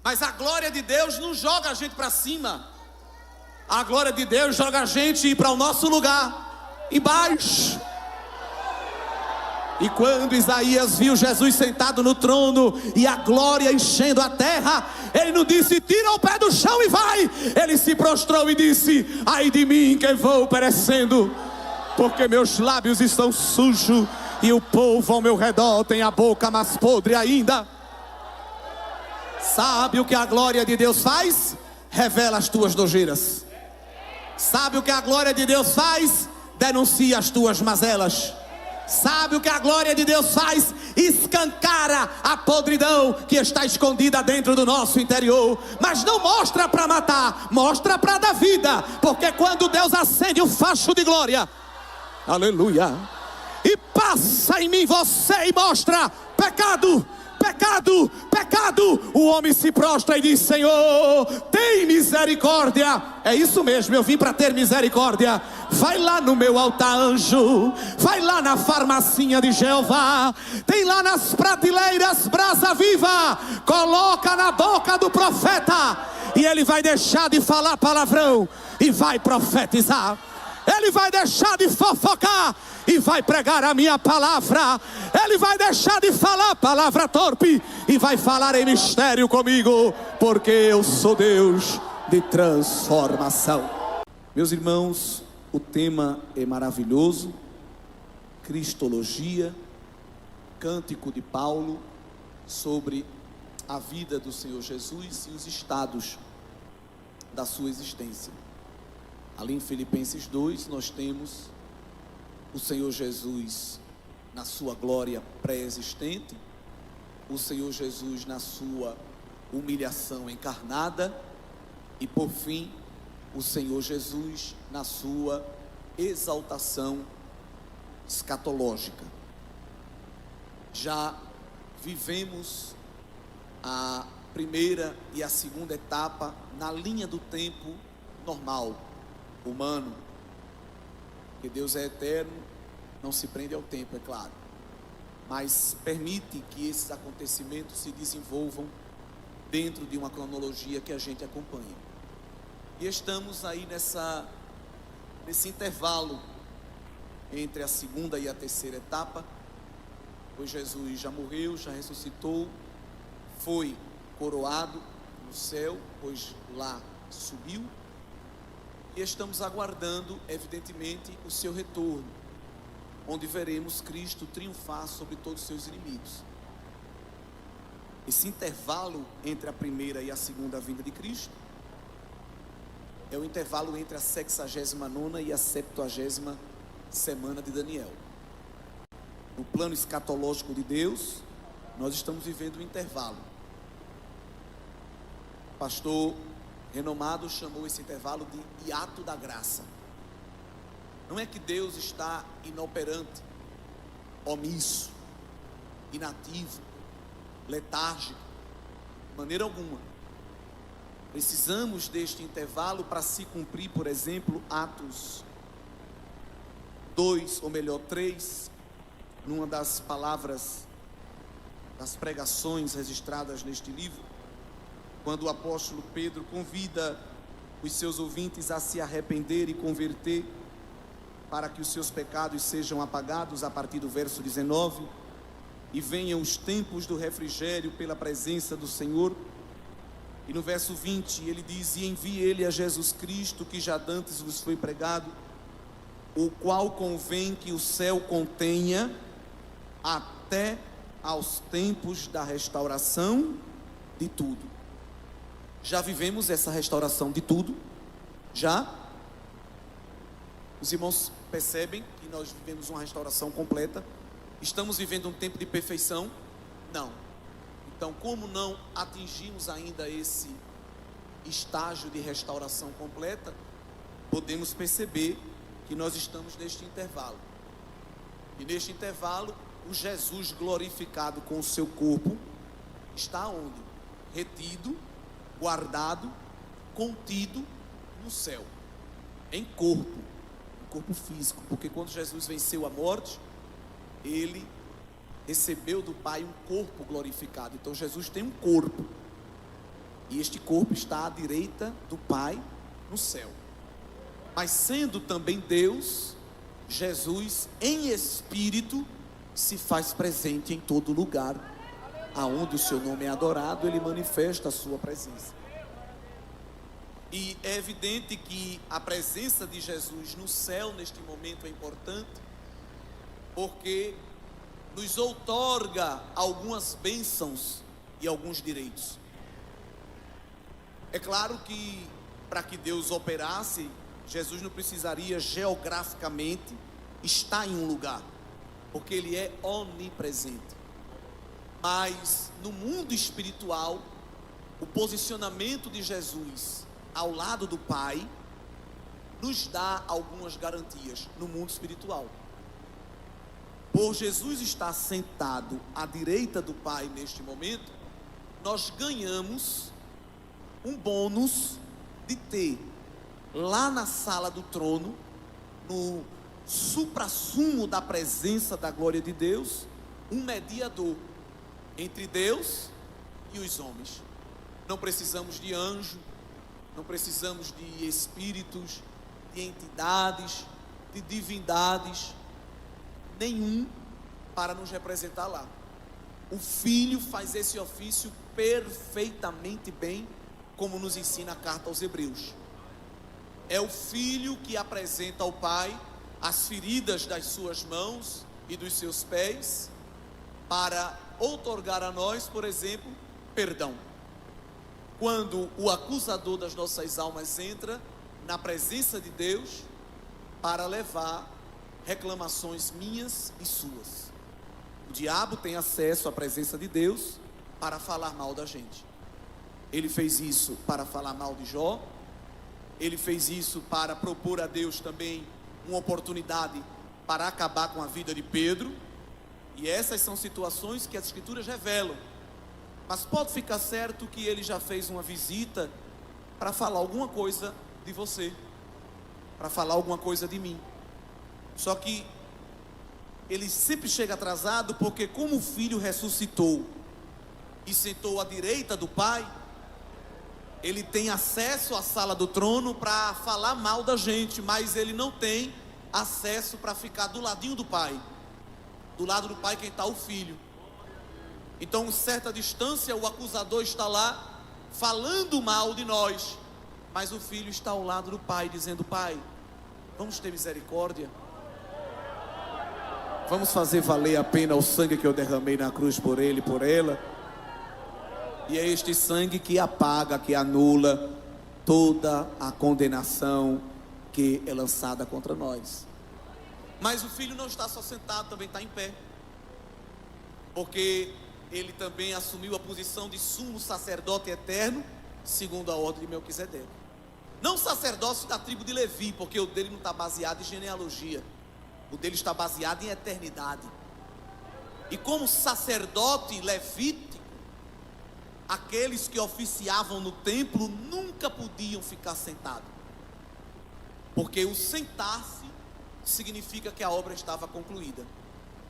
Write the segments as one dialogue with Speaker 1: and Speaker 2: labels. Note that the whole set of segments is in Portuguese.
Speaker 1: Mas a glória de Deus não joga a gente para cima. A glória de Deus joga a gente para o nosso lugar, embaixo. E quando Isaías viu Jesus sentado no trono e a glória enchendo a terra, ele não disse: tira o pé do chão e vai. Ele se prostrou e disse: ai de mim que vou perecendo, porque meus lábios estão sujos e o povo ao meu redor tem a boca mais podre ainda. Sabe o que a glória de Deus faz? Revela as tuas nojeiras. Sabe o que a glória de Deus faz? Denuncia as tuas mazelas. Sabe o que a glória de Deus faz? Escancara a podridão que está escondida dentro do nosso interior. Mas não mostra para matar, mostra para dar vida. Porque quando Deus acende o facho de glória, aleluia, e passa em mim você e mostra pecado, pecado, pecado, o homem se prostra e diz: Senhor, tem misericórdia. É isso mesmo, eu vim para ter misericórdia. Vai lá no meu altar, anjo. Vai lá na farmacinha de Jeová. Tem lá nas prateleiras brasa viva. Coloca na boca do profeta e ele vai deixar de falar palavrão e vai profetizar. Ele vai deixar de fofocar e vai pregar a minha palavra. Ele vai deixar de falar palavra torpe e vai falar em mistério comigo, porque eu sou Deus de transformação. Meus irmãos, o tema é maravilhoso: Cristologia, cântico de Paulo sobre a vida do Senhor Jesus e os estados da sua existência. Ali em Filipenses 2 nós temos o Senhor Jesus na sua glória pré-existente, o Senhor Jesus na sua humilhação encarnada e por fim o Senhor Jesus na sua exaltação escatológica. Já vivemos a primeira e a segunda etapa na linha do tempo normal, humano, que Deus é eterno, não se prende ao tempo, é claro, mas permite que esses acontecimentos se desenvolvam dentro de uma cronologia que a gente acompanha. E estamos aí nesse intervalo entre a segunda e a terceira etapa, pois Jesus já morreu, já ressuscitou, foi coroado no céu, pois lá subiu. E estamos aguardando, evidentemente, o seu retorno, onde veremos Cristo triunfar sobre todos os seus inimigos. Esse intervalo entre a primeira e a segunda vinda de Cristo é o intervalo entre a 69ª e a 70ª semana de Daniel. No plano escatológico de Deus, nós estamos vivendo um intervalo. O pastor renomado chamou esse intervalo de hiato da graça. Não é que Deus está inoperante, omisso, inativo, letárgico, de maneira alguma. Precisamos deste intervalo para se cumprir, por exemplo, Atos 2, ou melhor 3, numa das palavras das pregações registradas neste livro, quando o apóstolo Pedro convida os seus ouvintes a se arrepender e converter, para que os seus pecados sejam apagados, a partir do verso 19, e venham os tempos do refrigério pela presença do Senhor. E no verso 20 ele diz: e envie ele a Jesus Cristo, que já dantes vos foi pregado, o qual convém que o céu contenha até aos tempos da restauração de tudo. Já vivemos essa restauração de tudo? Já? Os irmãos percebem que nós vivemos uma restauração completa? Estamos vivendo um tempo de perfeição? Não. Então, como não atingimos ainda esse estágio de restauração completa, podemos perceber que nós estamos neste intervalo. E neste intervalo, o Jesus glorificado com o seu corpo está onde? Retido, guardado, contido no céu, em corpo físico, porque quando Jesus venceu a morte, ele recebeu do Pai um corpo glorificado. Então Jesus tem um corpo, E este corpo está à direita do Pai no céu. Mas sendo também Deus, Jesus em espírito se faz presente em todo lugar. Aonde o seu nome é adorado, ele manifesta a sua presença. E é evidente que a presença de Jesus no céu neste momento é importante, porque nos outorga algumas bênçãos e alguns direitos. É claro que para que Deus operasse, Jesus não precisaria geograficamente estar em um lugar, porque ele é onipresente. Mas no mundo espiritual, o posicionamento de Jesus ao lado do Pai nos dá algumas garantias no mundo espiritual. Por Jesus estar sentado à direita do Pai neste momento, nós ganhamos um bônus de ter lá na sala do trono, no suprassumo da presença da glória de Deus, um mediador entre Deus e os homens. Não precisamos de anjo, não precisamos de espíritos, de entidades, de divindades, nenhum para nos representar lá. O Filho faz esse ofício perfeitamente bem, como nos ensina a carta aos Hebreus. É o Filho que apresenta ao Pai as feridas das suas mãos e dos seus pés, para outorgar a nós, por exemplo, perdão. Quando o acusador das nossas almas entra na presença de Deus para levar reclamações minhas e suas. O diabo tem acesso à presença de Deus para falar mal da gente. Ele fez isso para falar mal de Jó. Ele fez isso para propor a Deus também uma oportunidade para acabar com a vida de Pedro. E essas são situações que as Escrituras revelam. Mas pode ficar certo que ele já fez uma visita para falar alguma coisa de você, para falar alguma coisa de mim. Só que ele sempre chega atrasado, porque como o Filho ressuscitou e sentou à direita do Pai, ele tem acesso à sala do trono para falar mal da gente, mas ele não tem acesso para ficar do ladinho do Pai. Do lado do Pai quem está o Filho. Então, em certa distância, o acusador está lá falando mal de nós, mas o Filho está ao lado do Pai, dizendo: Pai, vamos ter misericórdia, vamos fazer valer a pena o sangue que eu derramei na cruz por ele e por ela. E é este sangue que apaga, que anula toda a condenação que é lançada contra nós. Mas o Filho não está só sentado, também está em pé, porque ele também assumiu a posição de sumo sacerdote eterno, segundo a ordem de Melquisedeque. Não sacerdócio da tribo de Levi, porque o dele não está baseado em genealogia, o dele está baseado em eternidade. E como sacerdote levítico, aqueles que oficiavam no templo nunca podiam ficar sentados, porque o sentar-se significa que a obra estava concluída.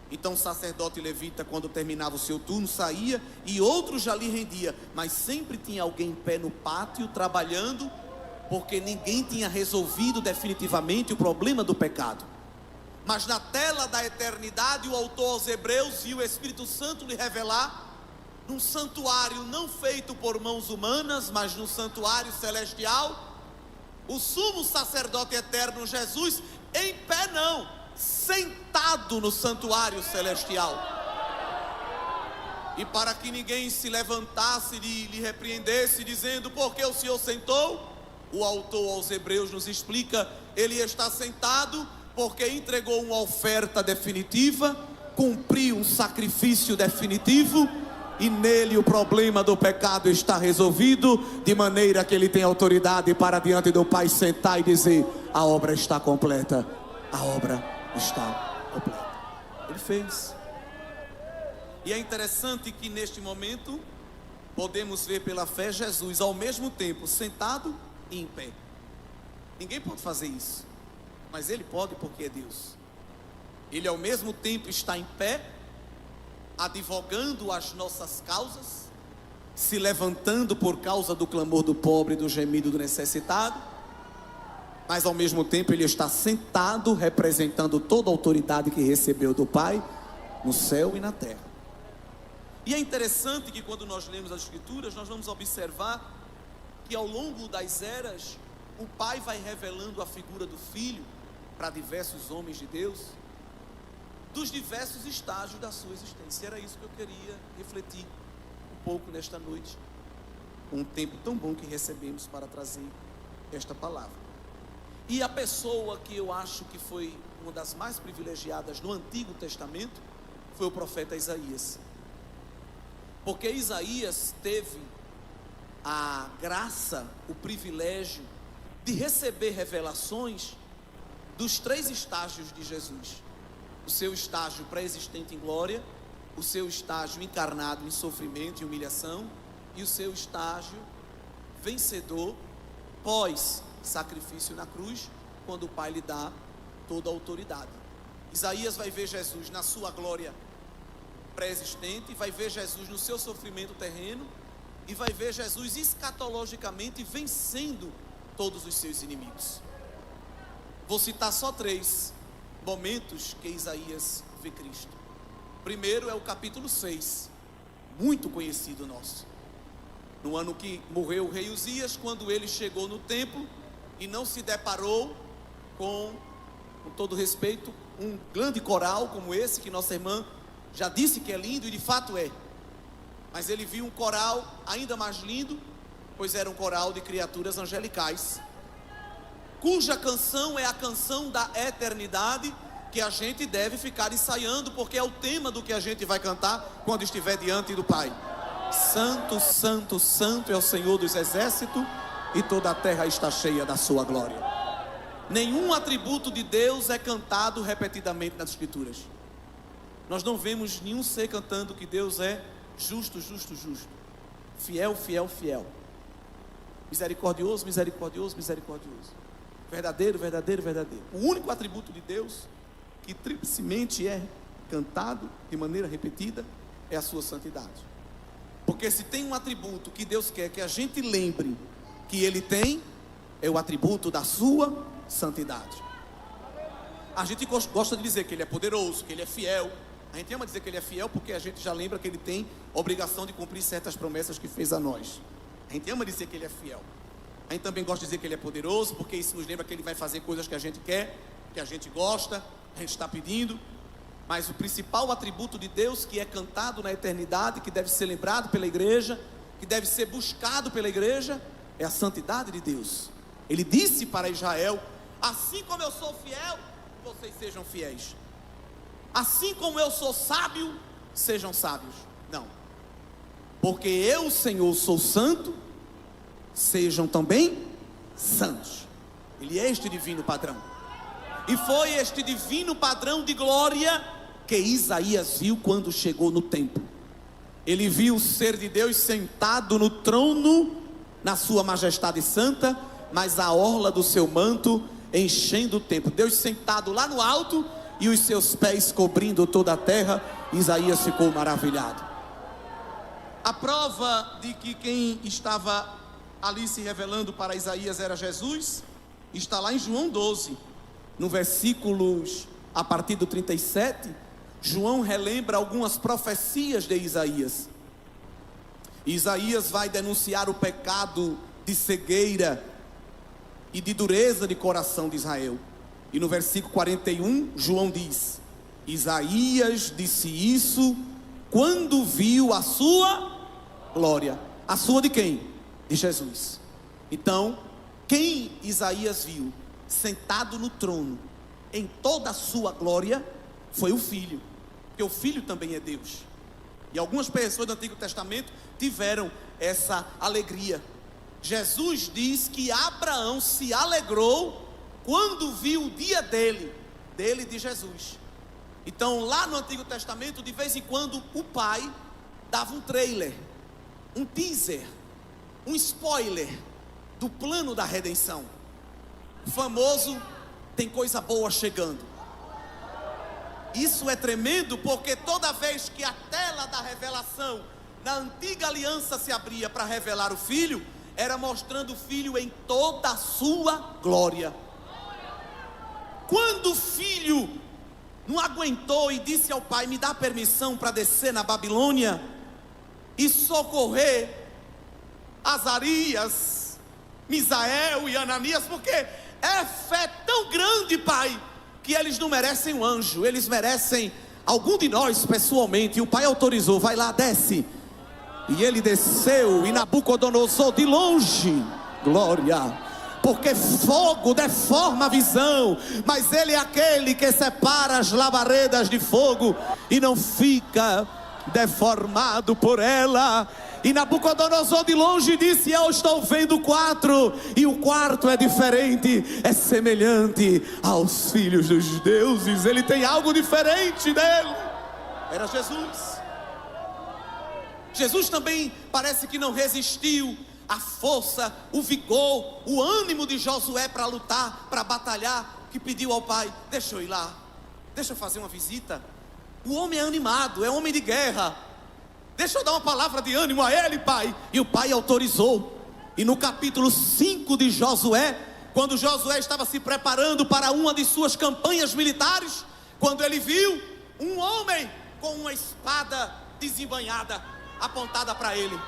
Speaker 1: Então o sacerdote levita, quando terminava o seu turno, saía e outro já lhe rendia, mas sempre tinha alguém em pé no pátio trabalhando, porque ninguém tinha resolvido definitivamente o problema do pecado. Mas na tela da eternidade, o autor aos Hebreus viu o Espírito Santo lhe revelar, num santuário não feito por mãos humanas, mas num santuário celestial, o sumo sacerdote eterno Jesus, em pé não, sentado no santuário celestial. E para que ninguém se levantasse e lhe repreendesse, dizendo: por que o Senhor sentou? O autor aos Hebreus nos explica: ele está sentado porque entregou uma oferta definitiva, cumpriu um sacrifício definitivo, e nele o problema do pecado está resolvido, de maneira que ele tem autoridade para diante do Pai sentar e dizer: a obra está completa, a obra está completa. Ele fez. E é interessante que neste momento podemos ver pela fé Jesus ao mesmo tempo sentado e em pé. Ninguém pode fazer isso, mas ele pode, porque é Deus. Ele ao mesmo tempo está em pé, advogando as nossas causas, se levantando por causa do clamor do pobre e do gemido do necessitado, mas ao mesmo tempo ele está sentado representando toda a autoridade que recebeu do Pai no céu e na terra. E é interessante que quando nós lemos as Escrituras, nós vamos observar que ao longo das eras, o Pai vai revelando a figura do Filho para diversos homens de Deus, dos diversos estágios da sua existência. Era isso que eu queria refletir um pouco nesta noite, um tempo tão bom que recebemos para trazer esta palavra. E a pessoa que eu acho que foi uma das mais privilegiadas no Antigo Testamento foi o profeta Isaías, porque Isaías teve a graça, o privilégio de receber revelações dos 3 estágios de Jesus: o seu estágio pré-existente em glória, o seu estágio encarnado em sofrimento e humilhação, e o seu estágio vencedor pós-sacrifício na cruz, quando o Pai lhe dá toda a autoridade. Isaías vai ver Jesus na sua glória pré-existente, vai ver Jesus no seu sofrimento terreno, e vai ver Jesus escatologicamente vencendo todos os seus inimigos. Vou citar só 3 momentos que Isaías vê Cristo. Primeiro é o capítulo 6, muito conhecido nosso. No ano que morreu o rei Uzias, quando ele chegou no templo e não se deparou com todo respeito, um grande coral como esse, que nossa irmã já disse que é lindo, e de fato é. Mas ele viu um coral ainda mais lindo, pois era um coral de criaturas angelicais, cuja canção é a canção da eternidade, que a gente deve ficar ensaiando, porque é o tema do que a gente vai cantar quando estiver diante do Pai. Santo, santo, santo é o Senhor dos exércitos, e toda a terra está cheia da sua glória. Nenhum atributo de Deus é cantado repetidamente nas Escrituras. Nós não vemos nenhum ser cantando que Deus é justo, justo, justo, fiel, fiel, fiel, misericordioso, misericordioso, misericordioso, verdadeiro, verdadeiro, verdadeiro. O único atributo de Deus que triplicemente é cantado de maneira repetida é a sua santidade. Porque se tem um atributo que Deus quer que a gente lembre que Ele tem, é o atributo da sua santidade. A gente gosta de dizer que Ele é poderoso, que Ele é fiel. A gente ama dizer que Ele é fiel porque a gente já lembra que Ele tem obrigação de cumprir certas promessas que fez a nós. A gente ama dizer que Ele é fiel. A gente também gosta de dizer que Ele é poderoso, porque isso nos lembra que Ele vai fazer coisas que a gente quer, que a gente gosta, a gente está pedindo. Mas o principal atributo de Deus, que é cantado na eternidade, que deve ser lembrado pela igreja, que deve ser buscado pela igreja, é a santidade de Deus. Ele disse para Israel: assim como eu sou fiel, vocês sejam fiéis. Assim como eu sou sábio, sejam sábios. Não, porque eu, Senhor, sou santo, sejam também santos. Ele é este divino padrão. E foi este divino padrão de glória que Isaías viu quando chegou no templo. Ele viu o ser de Deus sentado no trono, na sua majestade santa, mas a orla do seu manto enchendo o templo. Deus sentado lá no alto e os seus pés cobrindo toda a terra. Isaías ficou maravilhado. A prova de que quem estava ali se revelando para Isaías era Jesus está lá em João 12, no versículos a partir do 37. João relembra algumas profecias de Isaías. Isaías vai denunciar o pecado de cegueira e de dureza de coração de Israel. E no versículo 41, João diz: Isaías disse isso quando viu a sua glória. A sua de quem? De Jesus. Então, quem Isaías viu sentado no trono em toda a sua glória foi o Filho, porque o Filho também é Deus. E algumas pessoas do Antigo Testamento tiveram essa alegria. Jesus diz que Abraão se alegrou quando viu o dia dele de Jesus. Então lá no Antigo Testamento, de vez em quando o pai dava um trailer, um teaser, um spoiler do plano da redenção. O famoso: tem coisa boa chegando. Isso é tremendo, porque toda vez que a tela da revelação na antiga aliança se abria para revelar o Filho, era mostrando o Filho em toda a sua glória. Quando o Filho não aguentou e disse ao Pai: me dá permissão para descer na Babilônia e socorrer Azarias, Misael e Ananias, porque é fé tão grande, Pai, que eles não merecem um anjo, eles merecem algum de nós pessoalmente. E o Pai autorizou: vai lá, desce. E ele desceu, e Nabucodonosor de longe, glória, porque fogo deforma a visão, mas ele é aquele que separa as labaredas de fogo e não fica deformado por ela. E Nabucodonosor de longe disse: eu estou vendo 4, e o quarto é diferente, é semelhante aos filhos dos deuses. Ele tem algo diferente dele. Era Jesus. Jesus também parece que não resistiu à força, o vigor, o ânimo de Josué para lutar, para batalhar, que pediu ao Pai: deixa eu ir lá, deixa eu fazer uma visita. O homem é animado, é homem de guerra, deixa eu dar uma palavra de ânimo a ele, Pai. E o Pai autorizou. E no capítulo 5 de Josué, quando Josué estava se preparando para uma de suas campanhas militares, quando ele viu um homem com uma espada desembainhada apontada para ele.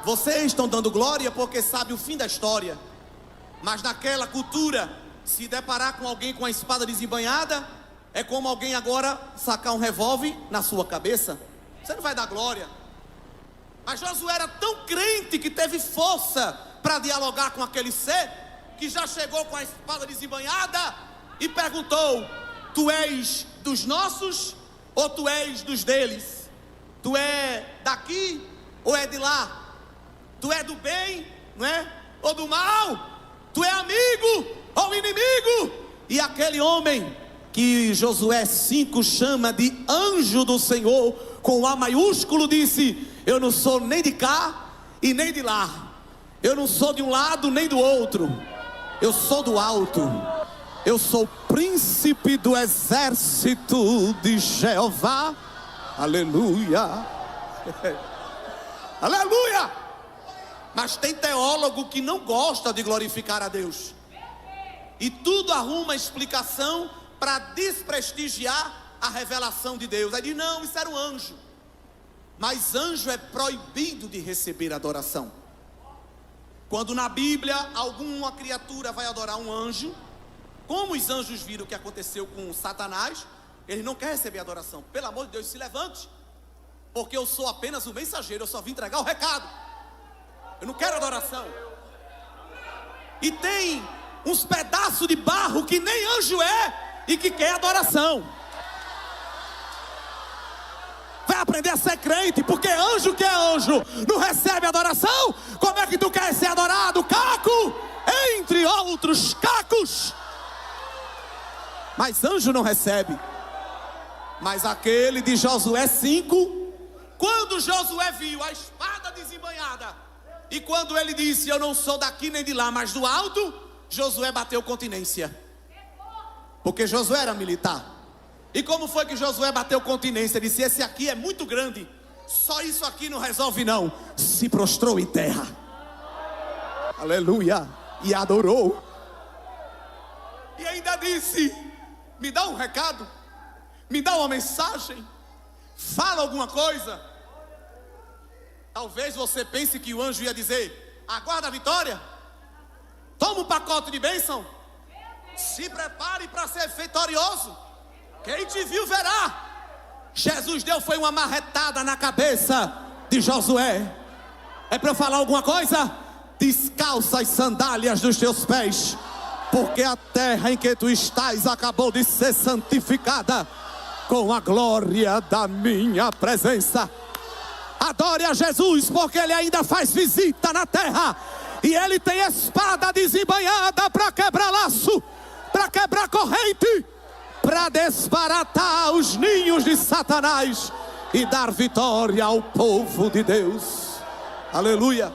Speaker 1: Vocês estão dando glória porque sabe o fim da história, mas naquela cultura, se deparar com alguém com a espada desembainhada, é como alguém agora sacar um revólver na sua cabeça. Você não vai dar glória. Mas Josué era tão crente que teve força para dialogar com aquele ser, que já chegou com a espada desembainhada e perguntou: tu és dos nossos ou tu és dos deles? Tu é daqui ou é de lá? Tu é do bem, não é? Ou do mal? Tu é amigo ou inimigo? E aquele homem que Josué 5 chama de anjo do Senhor, com A maiúsculo, disse: eu não sou nem de cá e nem de lá, eu não sou de um lado nem do outro, eu sou do alto, eu sou príncipe do exército de Jeová. Aleluia. Aleluia. Mas tem teólogo que não gosta de glorificar a Deus, e tudo arruma explicação para desprestigiar a revelação de Deus. Aí diz: não, isso era um anjo. Mas anjo é proibido de receber adoração. Quando na Bíblia alguma criatura vai adorar um anjo, como os anjos viram o que aconteceu com Satanás, ele não quer receber adoração. Pelo amor de Deus, se levante, porque eu sou apenas um mensageiro, eu só vim entregar o recado. Eu não quero adoração. E tem uns pedaços de barro que nem anjo é e que quer adoração. Vai aprender a ser crente, porque anjo que é anjo não recebe adoração. Como é que tu quer ser adorado? Caco, entre outros cacos. Mas anjo não recebe. Mas aquele de Josué 5, quando Josué viu a espada desembainhada, e quando ele disse: eu não sou daqui nem de lá, mas do alto, Josué bateu continência, porque Josué era militar. E como foi que Josué bateu continência? Ele disse: esse aqui é muito grande, só isso aqui não resolve não. Se prostrou em terra, aleluia, e adorou. E ainda disse: me dá um recado, me dá uma mensagem, fala alguma coisa. Talvez você pense que o anjo ia dizer: aguarda a vitória, toma um pacote de bênção, se prepare para ser vitorioso, quem te viu verá. Jesus deu foi uma marretada na cabeça de Josué. É para eu falar alguma coisa? Descalça as sandálias dos teus pés, porque a terra em que tu estás acabou de ser santificada com a glória da minha presença. Adore a Jesus, porque Ele ainda faz visita na terra, e Ele tem espada desembainhada para quebrar laço, para quebrar corrente, para desbaratar os ninhos de Satanás e dar vitória ao povo de Deus. Aleluia.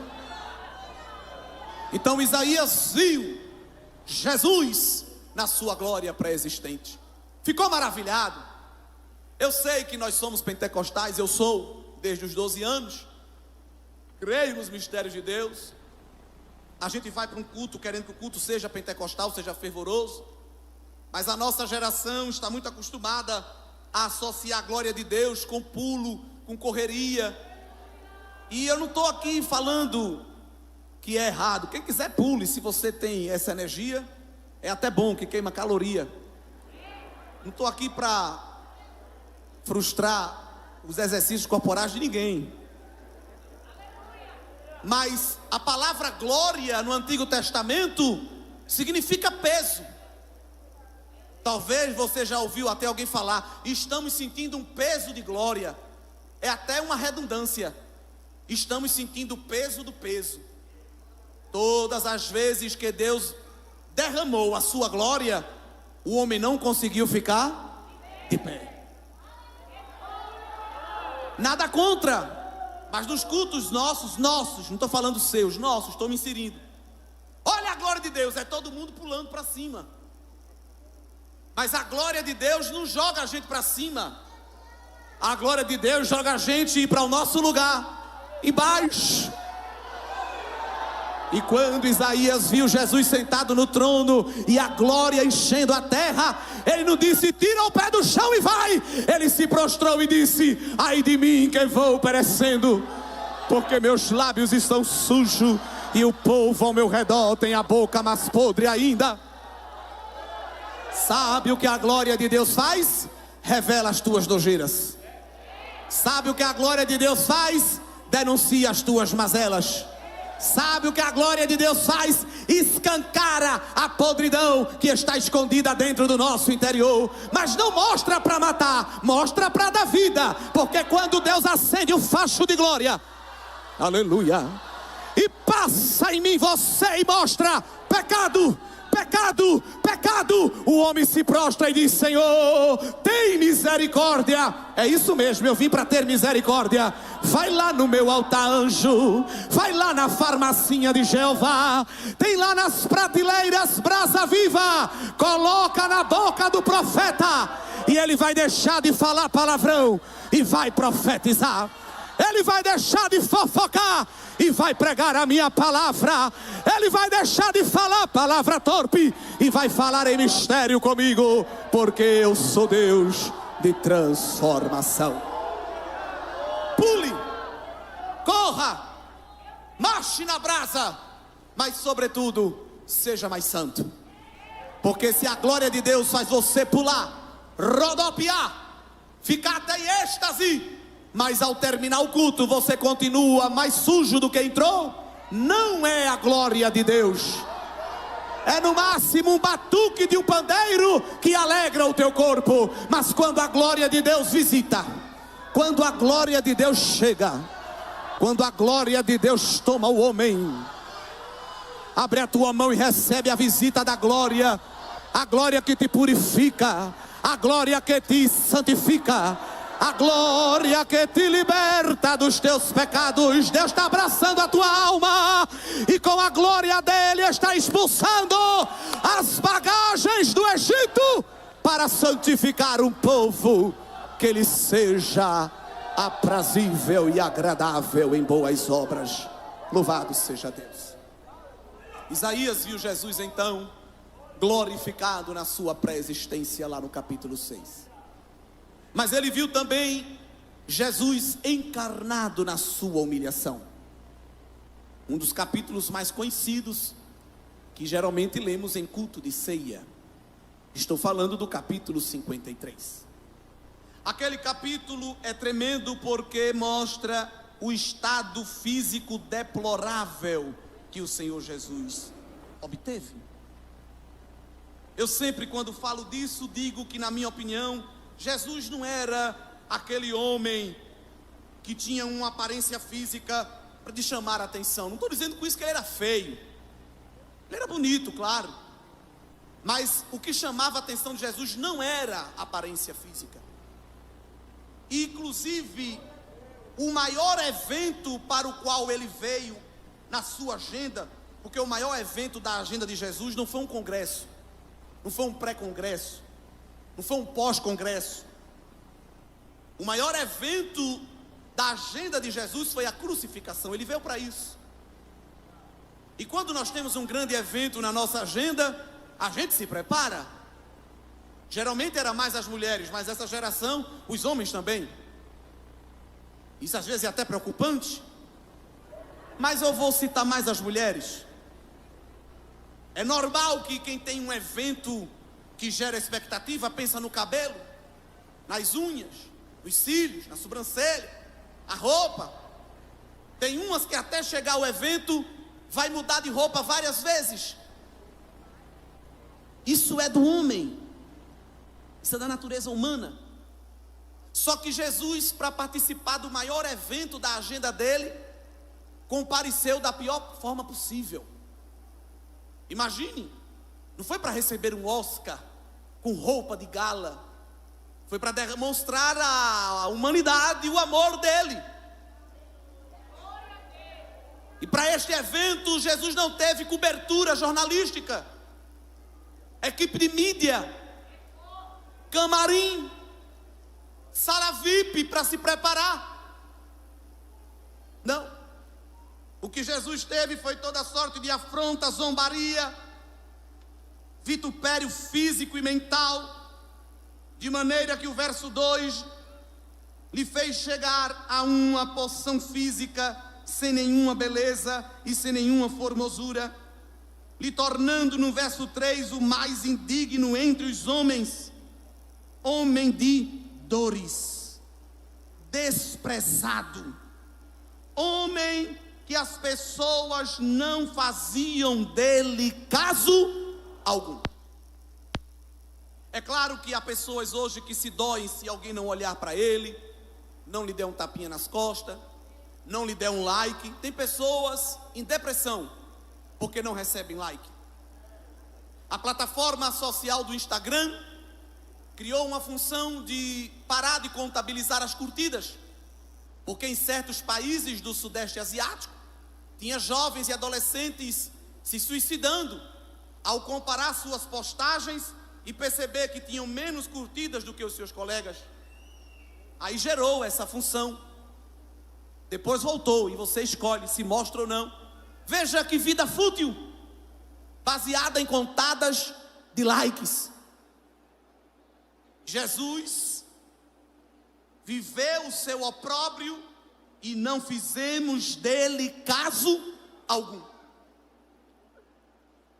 Speaker 1: Então Isaías viu Jesus na sua glória pré-existente, ficou maravilhado. Eu sei que nós somos pentecostais, eu sou desde os 12 anos, creio nos mistérios de Deus. A gente vai para um culto querendo que o culto seja pentecostal, seja fervoroso, mas a nossa geração está muito acostumada a associar a glória de Deus com pulo, com correria. E eu não estou aqui falando que é errado. Quem quiser pule, se você tem essa energia, é até bom, que queima caloria. Não estou aqui para frustrar os exercícios corporais de ninguém. Mas a palavra glória no Antigo Testamento significa peso. Talvez você já ouviu até alguém falar: estamos sentindo um peso de glória. É até uma redundância. Estamos sentindo o peso do peso. Todas as vezes que Deus derramou a sua glória, o homem não conseguiu ficar de pé. Nada contra, mas nos cultos nossos, não estou falando seus, nossos, estou me inserindo. Olha a glória de Deus, é todo mundo pulando para cima. Mas a glória de Deus não joga a gente para cima. A glória de Deus joga a gente para o nosso lugar, embaixo. E quando Isaías viu Jesus sentado no trono e a glória enchendo a terra, ele não disse: tira o pé do chão e vai. Ele se prostrou e disse: ai de mim que vou perecendo, porque meus lábios estão sujos e o povo ao meu redor tem a boca mais podre ainda. Sabe o que a glória de Deus faz? Revela as tuas nojeiras. Sabe o que a glória de Deus faz? Denuncia as tuas mazelas. Sabe o que a glória de Deus faz? Escancara a podridão que está escondida dentro do nosso interior. Mas não mostra para matar, mostra para dar vida. Porque quando Deus acende o facho de glória, aleluia, e passa em mim você e mostra pecado, pecado, pecado, o homem se prostra e diz: Senhor, tem misericórdia. É isso mesmo, eu vim para ter misericórdia. Vai lá no meu altar, anjo. Vai lá na farmacinha de Jeová. Tem lá nas prateleiras brasa viva. Coloca na boca do profeta e ele vai deixar de falar palavrão e vai profetizar. Ele vai deixar de fofocar e vai pregar a minha palavra. Ele vai deixar de falar palavra torpe e vai falar em mistério comigo, porque eu sou Deus de transformação. Pule, corra, marche na brasa, mas sobretudo seja mais santo. Porque se a glória de Deus faz você pular, rodopiar, ficar até em êxtase, mas ao terminar o culto você continua mais sujo do que entrou, não é a glória de Deus. É no máximo um batuque de um pandeiro que alegra o teu corpo. Mas quando a glória de Deus visita, quando a glória de Deus chega, quando a glória de Deus toma o homem, abre a tua mão e recebe a visita da glória. A glória que te purifica, a glória que te santifica, a glória que te liberta dos teus pecados. Deus está abraçando a tua alma e com a glória dele está expulsando as bagagens do Egito para santificar um povo que lhe seja aprazível e agradável em boas obras. Louvado seja Deus. Isaías viu Jesus então glorificado na sua pré-existência lá no capítulo 6. Mas ele viu também Jesus encarnado na sua humilhação. Um dos capítulos mais conhecidos que geralmente lemos em culto de ceia. Estou falando do capítulo 53. Aquele capítulo é tremendo porque mostra o estado físico deplorável que o Senhor Jesus obteve. Eu sempre, quando falo disso, digo que, na minha opinião, Jesus não era aquele homem que tinha uma aparência física de chamar a atenção. Não estou dizendo com isso que ele era feio. Ele era bonito, claro. Mas o que chamava a atenção de Jesus não era a aparência física. Inclusive, o maior evento para o qual ele veio na sua agenda, porque o maior evento da agenda de Jesus não foi um congresso, não foi um pré-congresso, não foi um pós-congresso. O maior evento da agenda de Jesus foi a crucificação. Ele veio para isso. E quando nós temos um grande evento na nossa agenda, a gente se prepara. Geralmente era mais as mulheres, mas essa geração, os homens também. Isso às vezes é até preocupante. Mas eu vou citar mais as mulheres. É normal que quem tem um evento que gera expectativa pensa no cabelo, nas unhas, nos cílios, na sobrancelha, a roupa. Tem umas que até chegar o evento vai mudar de roupa várias vezes. Isso é do homem. Isso é da natureza humana. Só que Jesus, para participar do maior evento da agenda dele, compareceu da pior forma possível. Imagine, não foi para receber um Oscar com roupa de gala, foi para demonstrar a humanidade e o amor dele. E para este evento, Jesus não teve cobertura jornalística, equipe de mídia, camarim, sala VIP para se preparar. Não. O que Jesus teve foi toda sorte de afronta, zombaria, vitupério físico e mental, de maneira que o verso 2 lhe fez chegar a uma porção física sem nenhuma beleza e sem nenhuma formosura, lhe tornando no verso 3 o mais indigno entre os homens, homem de dores, desprezado, homem que as pessoas não faziam dele caso algum. É claro que há pessoas hoje que se doem se alguém não olhar para ele, não lhe der um tapinha nas costas, não lhe der um like. Tem pessoas em depressão porque não recebem like. A plataforma social do Instagram criou uma função de parar de contabilizar as curtidas, porque em certos países do Sudeste Asiático tinha jovens e adolescentes se suicidando ao comparar suas postagens e perceber que tinham menos curtidas do que os seus colegas. Aí gerou essa função. Depois voltou e você escolhe se mostra ou não. Veja que vida fútil, baseada em contadas de likes. Jesus viveu o seu opróbrio e não fizemos dele caso algum.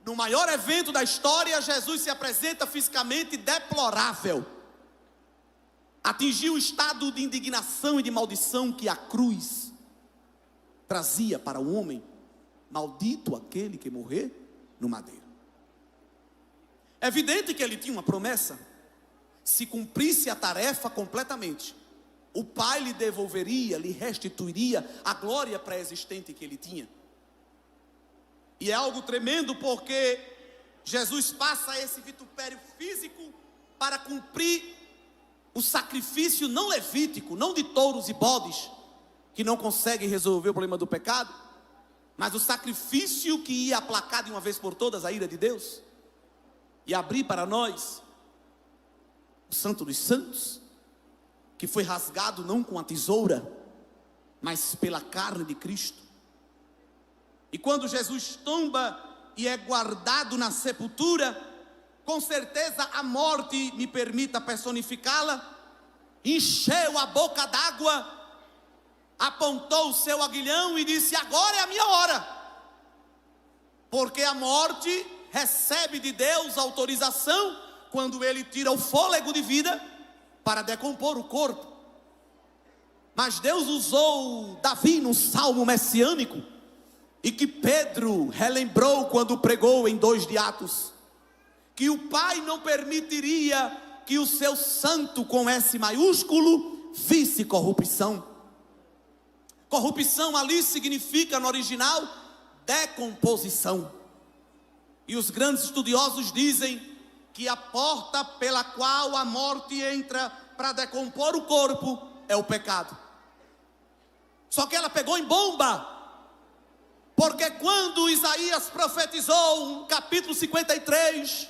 Speaker 1: No maior evento da história, Jesus se apresenta fisicamente deplorável. Atingiu o estado de indignação e de maldição que a cruz trazia para o homem. Maldito aquele que morrer no madeiro. É evidente que ele tinha uma promessa. Se cumprisse a tarefa completamente, o Pai lhe devolveria, lhe restituiria a glória pré-existente que ele tinha. E é algo tremendo porque Jesus passa esse vitupério físico para cumprir o sacrifício não levítico, não de touros e bodes, que não conseguem resolver o problema do pecado, mas o sacrifício que ia aplacar de uma vez por todas a ira de Deus e abrir para nós o Santo dos Santos, que foi rasgado não com a tesoura, mas pela carne de Cristo. E quando Jesus tomba e é guardado na sepultura, com certeza a morte, me permita personificá-la, encheu a boca d'água, apontou o seu aguilhão e disse: agora é a minha hora. Porque a morte recebe de Deus autorização quando ele tira o fôlego de vida para decompor o corpo. Mas Deus usou Davi no salmo messiânico, e que Pedro relembrou quando pregou em 2 de Atos, que o Pai não permitiria que o seu santo, com S maiúsculo, visse corrupção. Corrupção ali significa no original decomposição. E os grandes estudiosos dizem que a porta pela qual a morte entra para decompor o corpo é o pecado. Só que ela pegou em bomba, porque quando Isaías profetizou no capítulo 53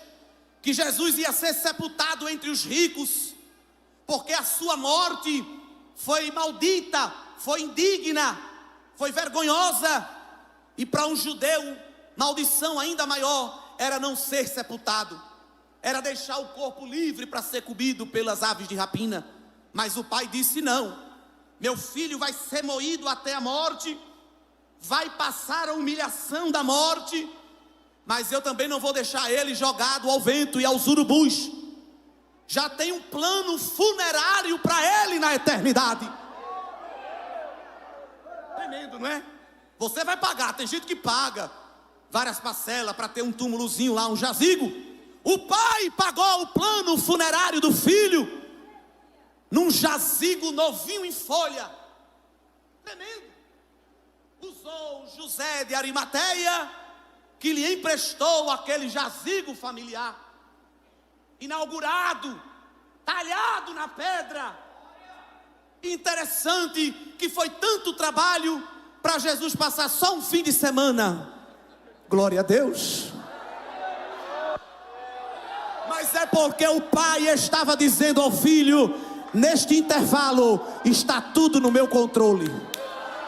Speaker 1: que Jesus ia ser sepultado entre os ricos, porque a sua morte foi maldita, foi indigna, foi vergonhosa. E para um judeu, maldição ainda maior era não ser sepultado, era deixar o corpo livre para ser comido pelas aves de rapina. Mas o pai disse: não, meu filho vai ser moído até a morte, vai passar a humilhação da morte, mas eu também não vou deixar ele jogado ao vento e aos urubus. Já tem um plano funerário para ele na eternidade. Tremendo, não é? Você vai pagar, tem gente que paga várias parcelas para ter um túmulozinho lá, um jazigo. O pai pagou o plano funerário do filho num jazigo novinho em folha. Tremendo. Usou José de Arimateia, que lhe emprestou aquele jazigo familiar, inaugurado, talhado na pedra. Interessante que foi tanto trabalho para Jesus passar só um fim de semana. Glória a Deus. Mas é porque o pai estava dizendo ao filho: neste intervalo está tudo no meu controle.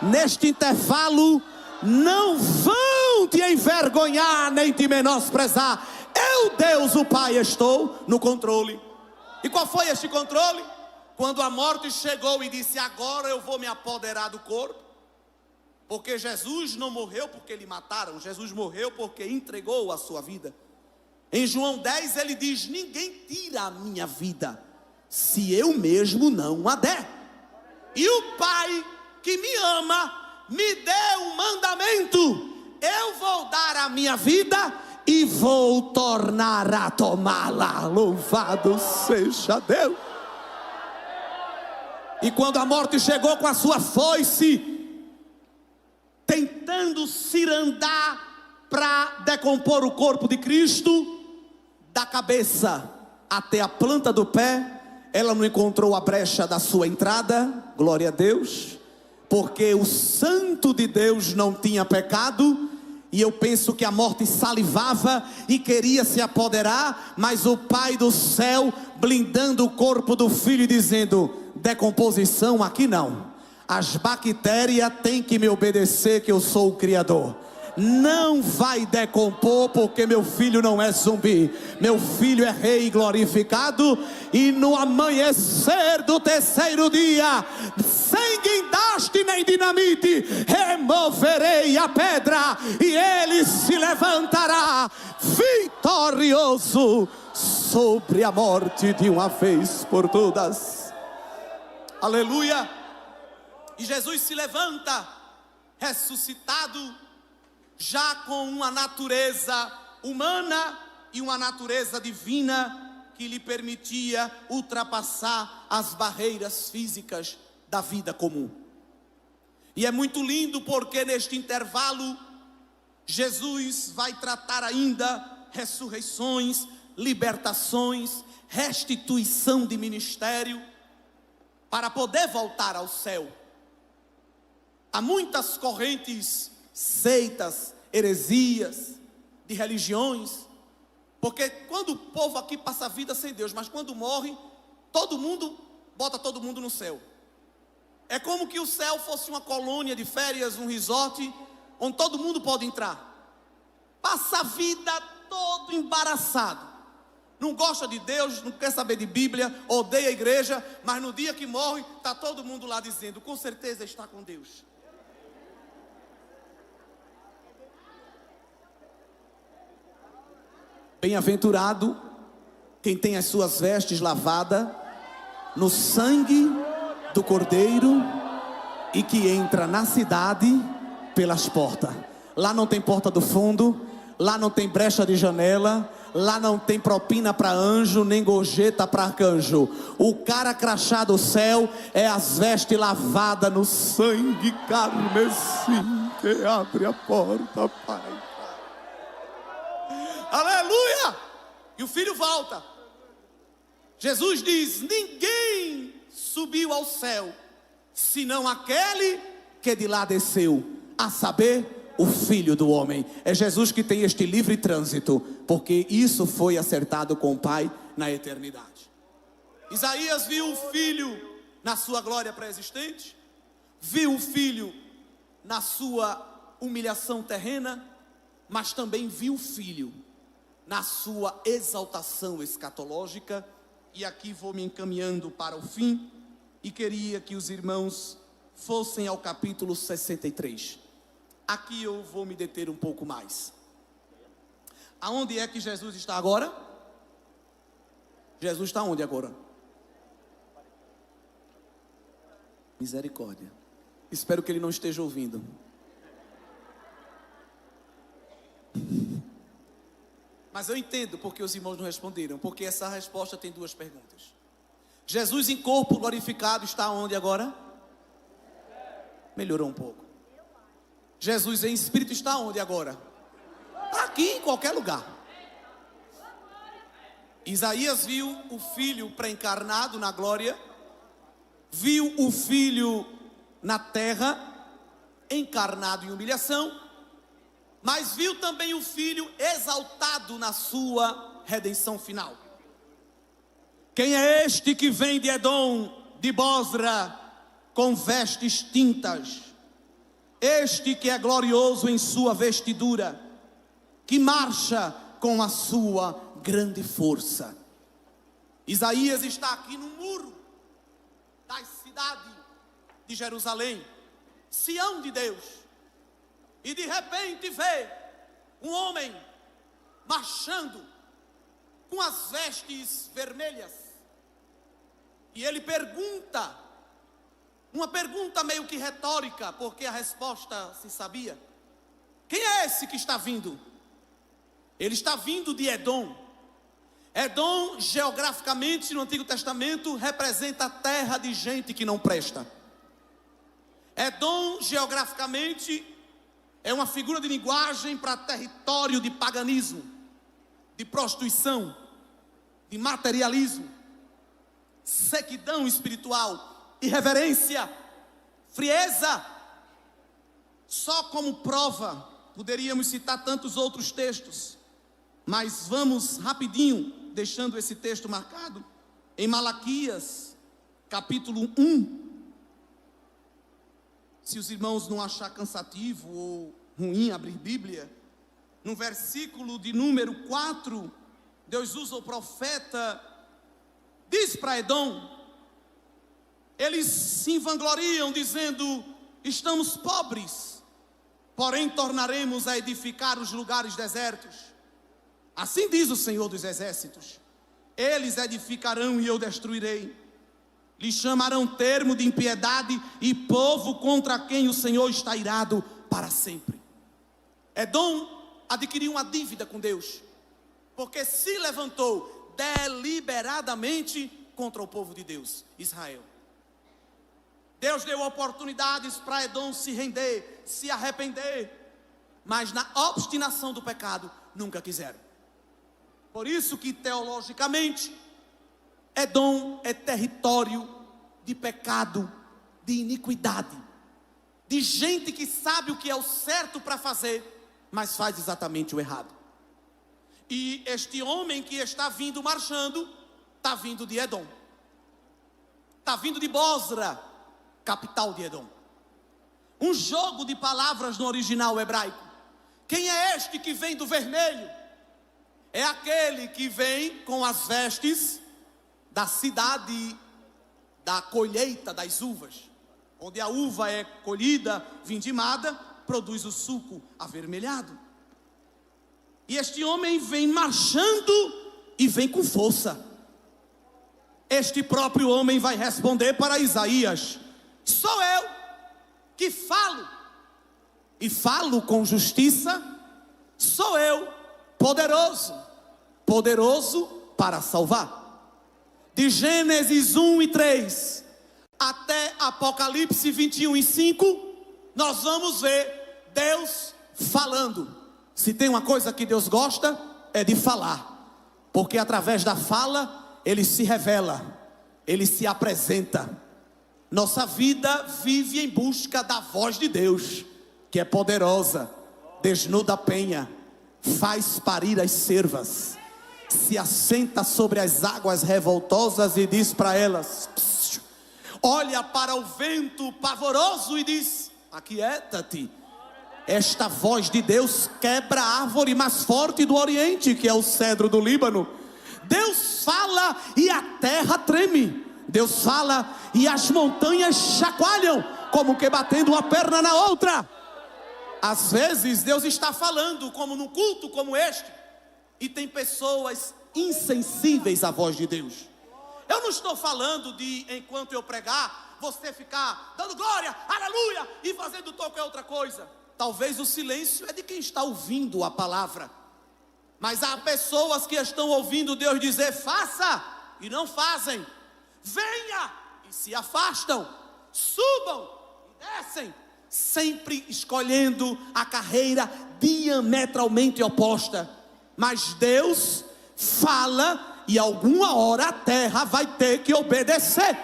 Speaker 1: Neste intervalo não vão te envergonhar nem te menosprezar. Eu, Deus o Pai, estou no controle. E qual foi este controle? Quando a morte chegou e disse: agora eu vou me apoderar do corpo. Porque Jesus não morreu porque lhe mataram, Jesus morreu porque entregou a sua vida. Em João 10 ele diz: ninguém tira a minha vida, se eu mesmo não a der. E o Pai que me ama me deu um mandamento: eu vou dar a minha vida e vou tornar a tomá-la. Louvado seja Deus. E quando a morte chegou com a sua foice, tentando cirandar para decompor o corpo de Cristo, da cabeça até a planta do pé, ela não encontrou a brecha da sua entrada. Glória a Deus. Porque o santo de Deus não tinha pecado. E eu penso que a morte salivava e queria se apoderar, mas o Pai do céu blindando o corpo do filho, dizendo: decomposição aqui não. As bactérias têm que me obedecer, que eu sou o Criador. Não vai decompor, porque meu filho não é zumbi. Meu filho é rei glorificado. E no amanhecer do terceiro dia, sem guindaste nem dinamite, removerei a pedra, e ele se levantará vitorioso sobre a morte de uma vez por todas. Aleluia. E Jesus se levanta ressuscitado, já com uma natureza humana e uma natureza divina que lhe permitia ultrapassar as barreiras físicas da vida comum. E é muito lindo porque neste intervalo Jesus vai tratar ainda ressurreições, libertações, restituição de ministério, para poder voltar ao céu. Há muitas correntes, seitas, heresias, de religiões, porque quando o povo aqui passa a vida sem Deus, mas quando morre, todo mundo bota todo mundo no céu. É como que o céu fosse uma colônia de férias, um resort, onde todo mundo pode entrar. Passa a vida todo embaraçado, não gosta de Deus, não quer saber de Bíblia, odeia a igreja, mas no dia que morre, está todo mundo lá dizendo: com certeza está com Deus. Bem-aventurado quem tem as suas vestes lavadas no sangue do Cordeiro e que entra na cidade pelas portas. Lá não tem porta do fundo, lá não tem brecha de janela, lá não tem propina para anjo, nem gorjeta para arcanjo. O cara crachá do céu é as vestes lavadas no sangue carmesim que abre a porta para entrar. Aleluia! E o filho volta. Jesus diz: ninguém subiu ao céu, senão aquele que de lá desceu, a saber, o Filho do Homem. É Jesus que tem este livre trânsito, porque isso foi acertado com o Pai na eternidade. Isaías viu o Filho na sua glória pré-existente. viu o filho na sua humilhação terrena, mas também viu o filho na sua exaltação escatológica. E aqui vou me encaminhando para o fim, e queria que os irmãos fossem ao capítulo 63. Aqui eu vou me deter um pouco mais. Aonde é que Jesus está agora? Jesus está onde agora? Misericórdia. Espero que ele não esteja ouvindo. Mas eu entendo porque os irmãos não responderam, porque essa resposta tem duas perguntas. Jesus em corpo glorificado está onde agora? Melhorou um pouco. Jesus em espírito está onde agora? Aqui, em qualquer lugar. Isaías viu o filho pré-encarnado na glória, viu o filho na terra, encarnado em humilhação, mas viu também o filho exaltado na sua redenção final. Quem é este que vem de Edom, de Bosra, com vestes tintas? Este que é glorioso em sua vestidura, que marcha com a sua grande força. Isaías está aqui no muro da cidade de Jerusalém, Sião de Deus, e de repente vê um homem marchando com as vestes vermelhas, e ele pergunta, uma pergunta meio que retórica, porque a resposta se sabia: quem é esse que está vindo? Ele está vindo de Edom. Edom, geograficamente, no Antigo Testamento, representa a terra de gente que não presta. Edom, geograficamente, é uma figura de linguagem para território de paganismo, de prostituição, de materialismo, sequidão espiritual, irreverência, frieza. Só como prova, poderíamos citar tantos outros textos, mas vamos rapidinho, deixando esse texto marcado, em Malaquias, capítulo 1. Se os irmãos não achar cansativo ou ruim abrir Bíblia, no versículo de número 4, Deus usa o profeta, diz para Edom, eles se vangloriam dizendo: estamos pobres, porém tornaremos a edificar os lugares desertos. Assim diz o Senhor dos Exércitos: eles edificarão e eu destruirei. Lhes chamarão termo de impiedade e povo contra quem o Senhor está irado para sempre. Edom adquiriu uma dívida com Deus, porque se levantou deliberadamente contra o povo de Deus, Israel. Deus deu oportunidades para Edom se render, se arrepender, mas na obstinação do pecado nunca quiseram. Por isso que teologicamente Edom é território de pecado, de iniquidade, de gente que sabe o que é o certo para fazer, mas faz exatamente o errado. E este homem que está vindo marchando, está vindo de Edom, está vindo de Bosra, capital de Edom. Um jogo de palavras no original hebraico. Quem é este que vem do vermelho? É aquele que vem com as vestes da cidade da colheita das uvas, onde a uva é colhida, vindimada, produz o suco avermelhado. E este homem vem marchando e vem com força. Este próprio homem vai responder para Isaías: sou eu que falo, e falo com justiça, sou eu, poderoso, poderoso para salvar. De Gênesis 1 e 3 até Apocalipse 21 e 5, nós vamos ver Deus falando. Se tem uma coisa que Deus gosta, é de falar, porque através da fala Ele se revela, Ele se apresenta. Nossa vida vive em busca da voz de Deus, que é poderosa, desnuda a penha, faz parir as cervas, se assenta sobre as águas revoltosas e diz para elas: olha para o vento pavoroso e diz: aquieta-te. Esta voz de Deus quebra a árvore mais forte do Oriente, que é o cedro do Líbano. Deus fala e a terra treme. Deus fala e as montanhas chacoalham, como que batendo uma perna na outra. Às vezes Deus está falando, como num culto como este, e tem pessoas insensíveis à voz de Deus. Eu não estou falando de, enquanto eu pregar, você ficar dando glória, aleluia, e fazendo qualquer outra coisa. Talvez o silêncio é de quem está ouvindo a palavra. Mas há pessoas que estão ouvindo Deus dizer: faça, e não fazem. Venha, e se afastam. Subam, e descem. Sempre escolhendo a carreira diametralmente oposta. Mas Deus fala, e alguma hora a terra vai ter que obedecer.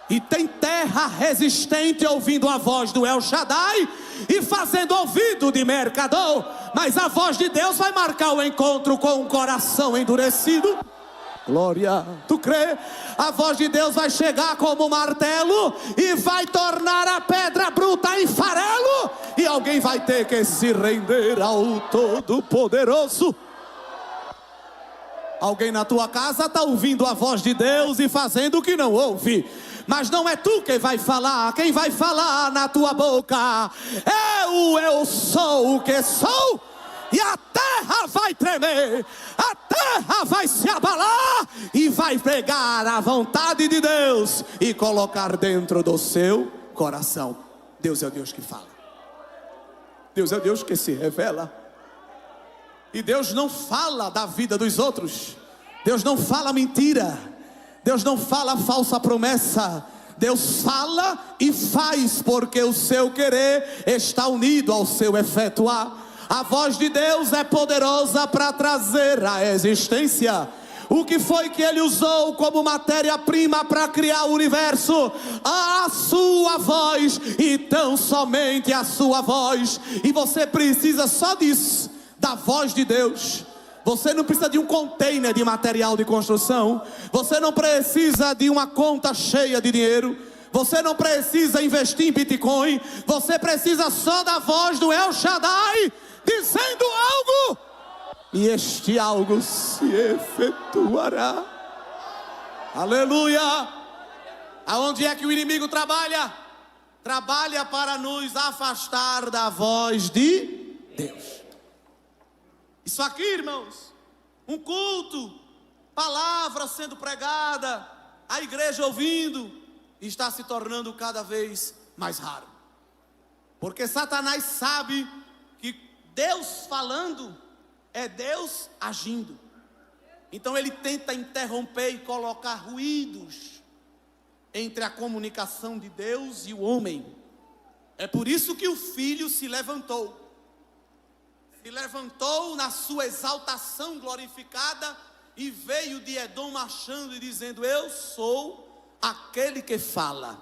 Speaker 1: E tem terra resistente ouvindo a voz do El Shaddai e fazendo ouvido de mercador. Mas a voz de Deus vai marcar o encontro com um coração endurecido. Glória, tu crê? A voz de Deus vai chegar como martelo e vai tornar a pedra bruta em farelo. E alguém vai ter que se render ao Todo-Poderoso. Alguém na tua casa está ouvindo a voz de Deus e fazendo o que não ouve. Mas não é tu quem vai falar. Quem vai falar na tua boca é o eu sou o que sou. E a terra vai tremer, a terra vai se abalar e vai pegar a vontade de Deus e colocar dentro do seu coração. Deus é o Deus que fala. Deus é o Deus que se revela. E Deus não fala da vida dos outros. Deus não fala mentira. Deus não fala falsa promessa. Deus fala e faz, porque o seu querer está unido ao seu efetuar. A voz de Deus é poderosa para trazer à existência o que foi que Ele usou como matéria-prima para criar o universo. A sua voz, e tão somente a sua voz. E você precisa só disso, da voz de Deus. Você não precisa de um container de material de construção. Você não precisa de uma conta cheia de dinheiro. Você não precisa investir em Bitcoin. Você precisa só da voz do El Shaddai dizendo algo, e este algo se efetuará. Aleluia. Aonde é que o inimigo trabalha? Trabalha para nos afastar da voz de Deus. Isso aqui, irmãos, um culto, palavra sendo pregada, a igreja ouvindo, está se tornando cada vez mais raro. Porque Satanás sabe que Deus falando é Deus agindo. Então ele tenta interromper e colocar ruídos entre a comunicação de Deus e o homem. É por isso que o filho se levantou. Se levantou na sua exaltação glorificada e veio de Edom marchando e dizendo: eu sou aquele que fala.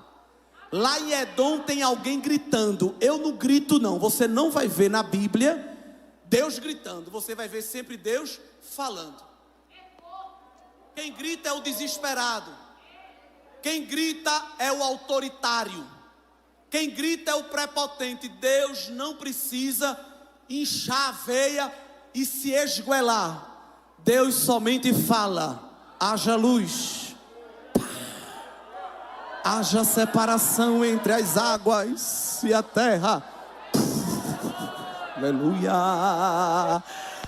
Speaker 1: Lá em Edom tem alguém gritando. Eu não grito não. Você não vai ver na Bíblia Deus gritando. Você vai ver sempre Deus falando. Quem grita é o desesperado. Quem grita é o autoritário. Quem grita é o prepotente. Deus não precisa inchar a veia e se esguelar. Deus somente fala: haja luz. Haja separação entre as águas e a terra. Aleluia.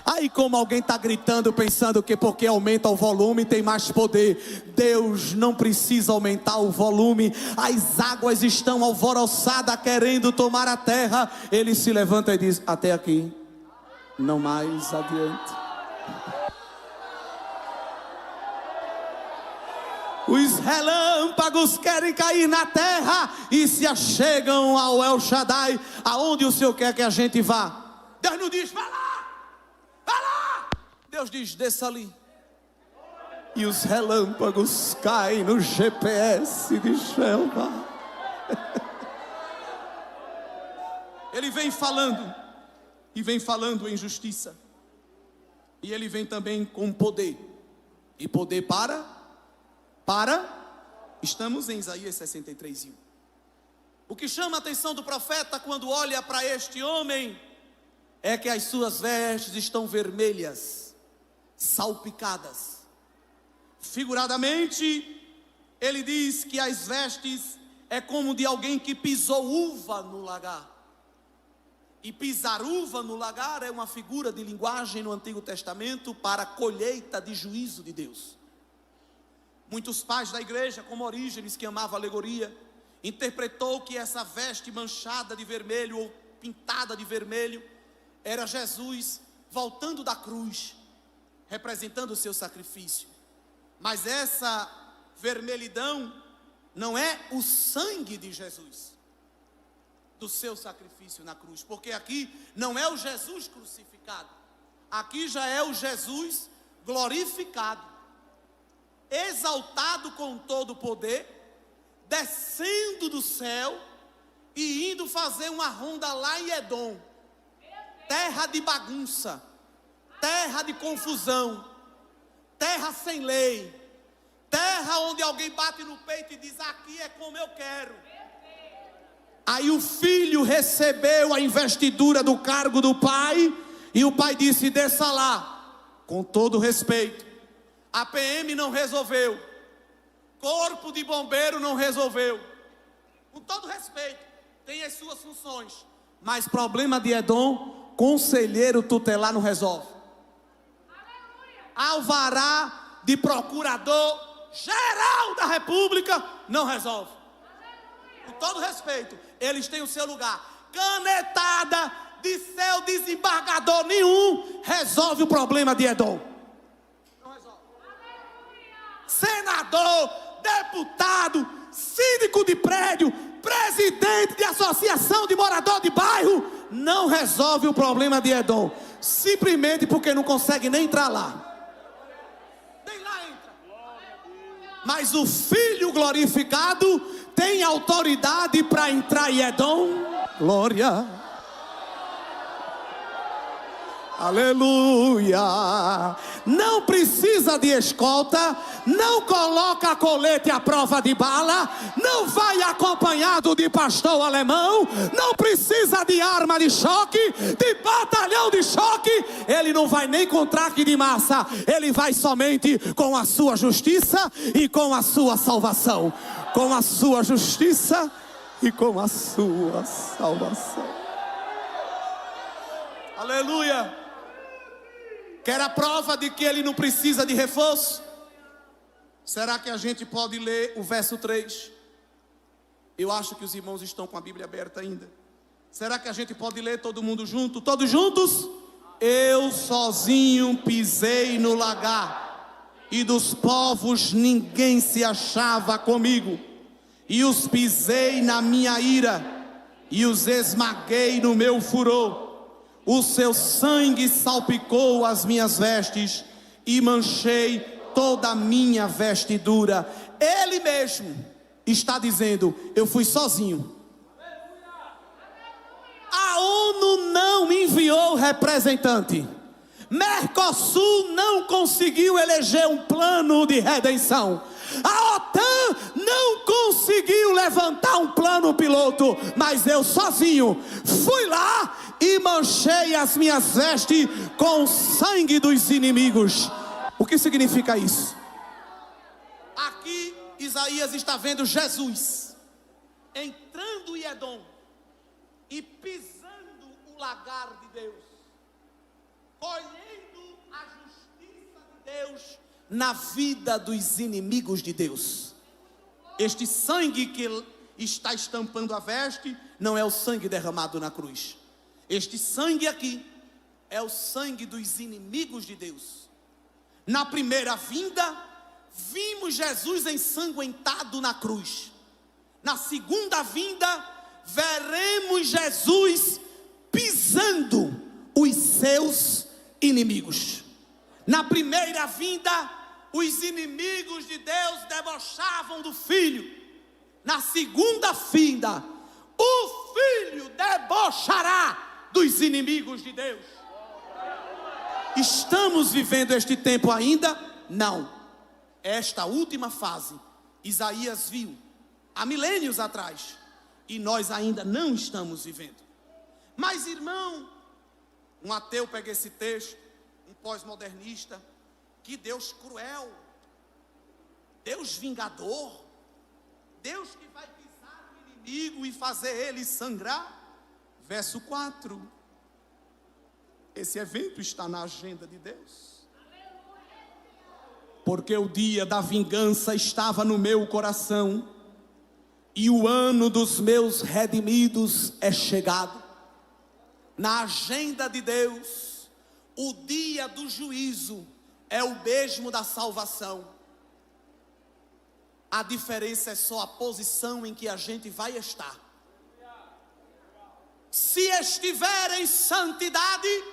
Speaker 1: Aí como alguém está gritando pensando que porque aumenta o volume tem mais poder. Deus não precisa aumentar o volume. As águas estão alvoroçadas querendo tomar a terra. Ele se levanta e diz: até aqui, não mais adiante. Os relâmpagos querem cair na terra e se achegam ao El Shaddai. Aonde o Senhor quer que a gente vá? Deus não diz: vai lá, vai lá. Deus diz: desça ali. E os relâmpagos caem no GPS de Jeová. Ele vem falando, e vem falando em justiça. E ele vem também com poder. E poder para Estamos em Isaías 63:1. O que chama a atenção do profeta quando olha para este homem é que as suas vestes estão vermelhas, salpicadas. Figuradamente, ele diz que as vestes é como de alguém que pisou uva no lagar. E pisar uva no lagar é uma figura de linguagem no Antigo Testamento para a colheita de juízo de Deus. Muitos pais da igreja, como Orígenes, que amava a alegoria, interpretou que essa veste manchada de vermelho ou pintada de vermelho era Jesus voltando da cruz, representando o seu sacrifício. Mas essa vermelhidão não é o sangue de Jesus, do seu sacrifício na cruz, porque aqui não é o Jesus crucificado, aqui já é o Jesus glorificado, exaltado com todo o poder, descendo do céu e indo fazer uma ronda lá em Edom, terra de bagunça, terra de confusão, terra sem lei, terra onde alguém bate no peito e diz: aqui é como eu quero. Aí o filho recebeu a investidura do cargo do pai, e o pai disse: desça lá. Com todo respeito, a PM não resolveu, corpo de bombeiro não resolveu. Com todo respeito, tem as suas funções, mas problema de Edom, conselheiro tutelar não resolve. Alvará de procurador geral da República não resolve. Com todo respeito, eles têm o seu lugar. Canetada de seu desembargador nenhum resolve o problema de Edom. Não resolve. Senador, deputado, síndico de prédio, presidente de associação de morador de bairro não resolve o problema de Edom, simplesmente porque não consegue nem entrar lá. Nem lá entra. Mas o Filho glorificado tem autoridade para entrar em Edom. Glória. Aleluia. Não precisa de escolta, não coloca colete à prova de bala, não vai acompanhado de pastor alemão, não precisa de arma de choque, de batalhão de choque. Ele não vai nem com traque de massa, ele vai somente com a sua justiça e com a sua salvação. Com a sua justiça e com a sua salvação. Aleluia. Quer a prova de que ele não precisa de reforço? Será que a gente pode ler o verso 3? Eu acho que os irmãos estão com a Bíblia aberta ainda. Será que a gente pode ler todo mundo junto? Todos juntos? Eu sozinho pisei no lagar, e dos povos ninguém se achava comigo. E os pisei na minha ira, e os esmaguei no meu furor. O seu sangue salpicou as minhas vestes, e manchei toda a minha vestidura. Ele mesmo está dizendo: eu fui sozinho. A ONU não enviou representante. Mercosul não conseguiu eleger um plano de redenção. A OTAN não conseguiu levantar um plano piloto. Mas eu sozinho fui lá e manchei as minhas vestes com o sangue dos inimigos. O que significa isso? Aqui Isaías está vendo Jesus entrando em Edom e pisando o lagar de Deus, colhendo a justiça de Deus na vida dos inimigos de Deus. Este sangue que está estampando a veste não é o sangue derramado na cruz. Este sangue aqui é o sangue dos inimigos de Deus. Na primeira vinda, vimos Jesus ensanguentado na cruz. Na segunda vinda, veremos Jesus pisando os seus inimigos. Na primeira vinda, os inimigos de Deus debochavam do Filho. Na segunda vinda, o Filho debochará dos inimigos de Deus. Estamos vivendo este tempo ainda? Não. Esta última fase Isaías viu há milênios atrás, e nós ainda não estamos vivendo. Mas, irmão, um ateu pega esse texto, um pós-modernista, que Deus cruel, Deus vingador, Deus que vai pisar no inimigo e fazer ele sangrar. Verso 4, esse evento está na agenda de Deus. Porque o dia da vingança estava no meu coração, e o ano dos meus redimidos é chegado. Na agenda de Deus, o dia do juízo é o mesmo da salvação. A diferença é só a posição em que a gente vai estar. Se estiver em santidade,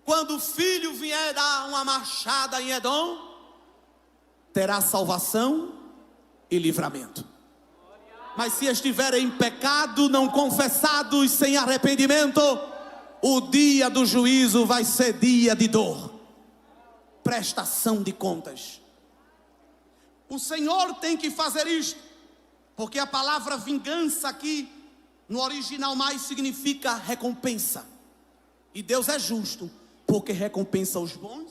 Speaker 1: quando o filho vier dar uma marchada em Edom, terá salvação e livramento. Mas se estiver em pecado, não confessado e sem arrependimento, o dia do juízo vai ser dia de dor, prestação de contas. O Senhor tem que fazer isto, porque a palavra vingança aqui, no original mais significa recompensa. E Deus é justo, porque recompensa os bons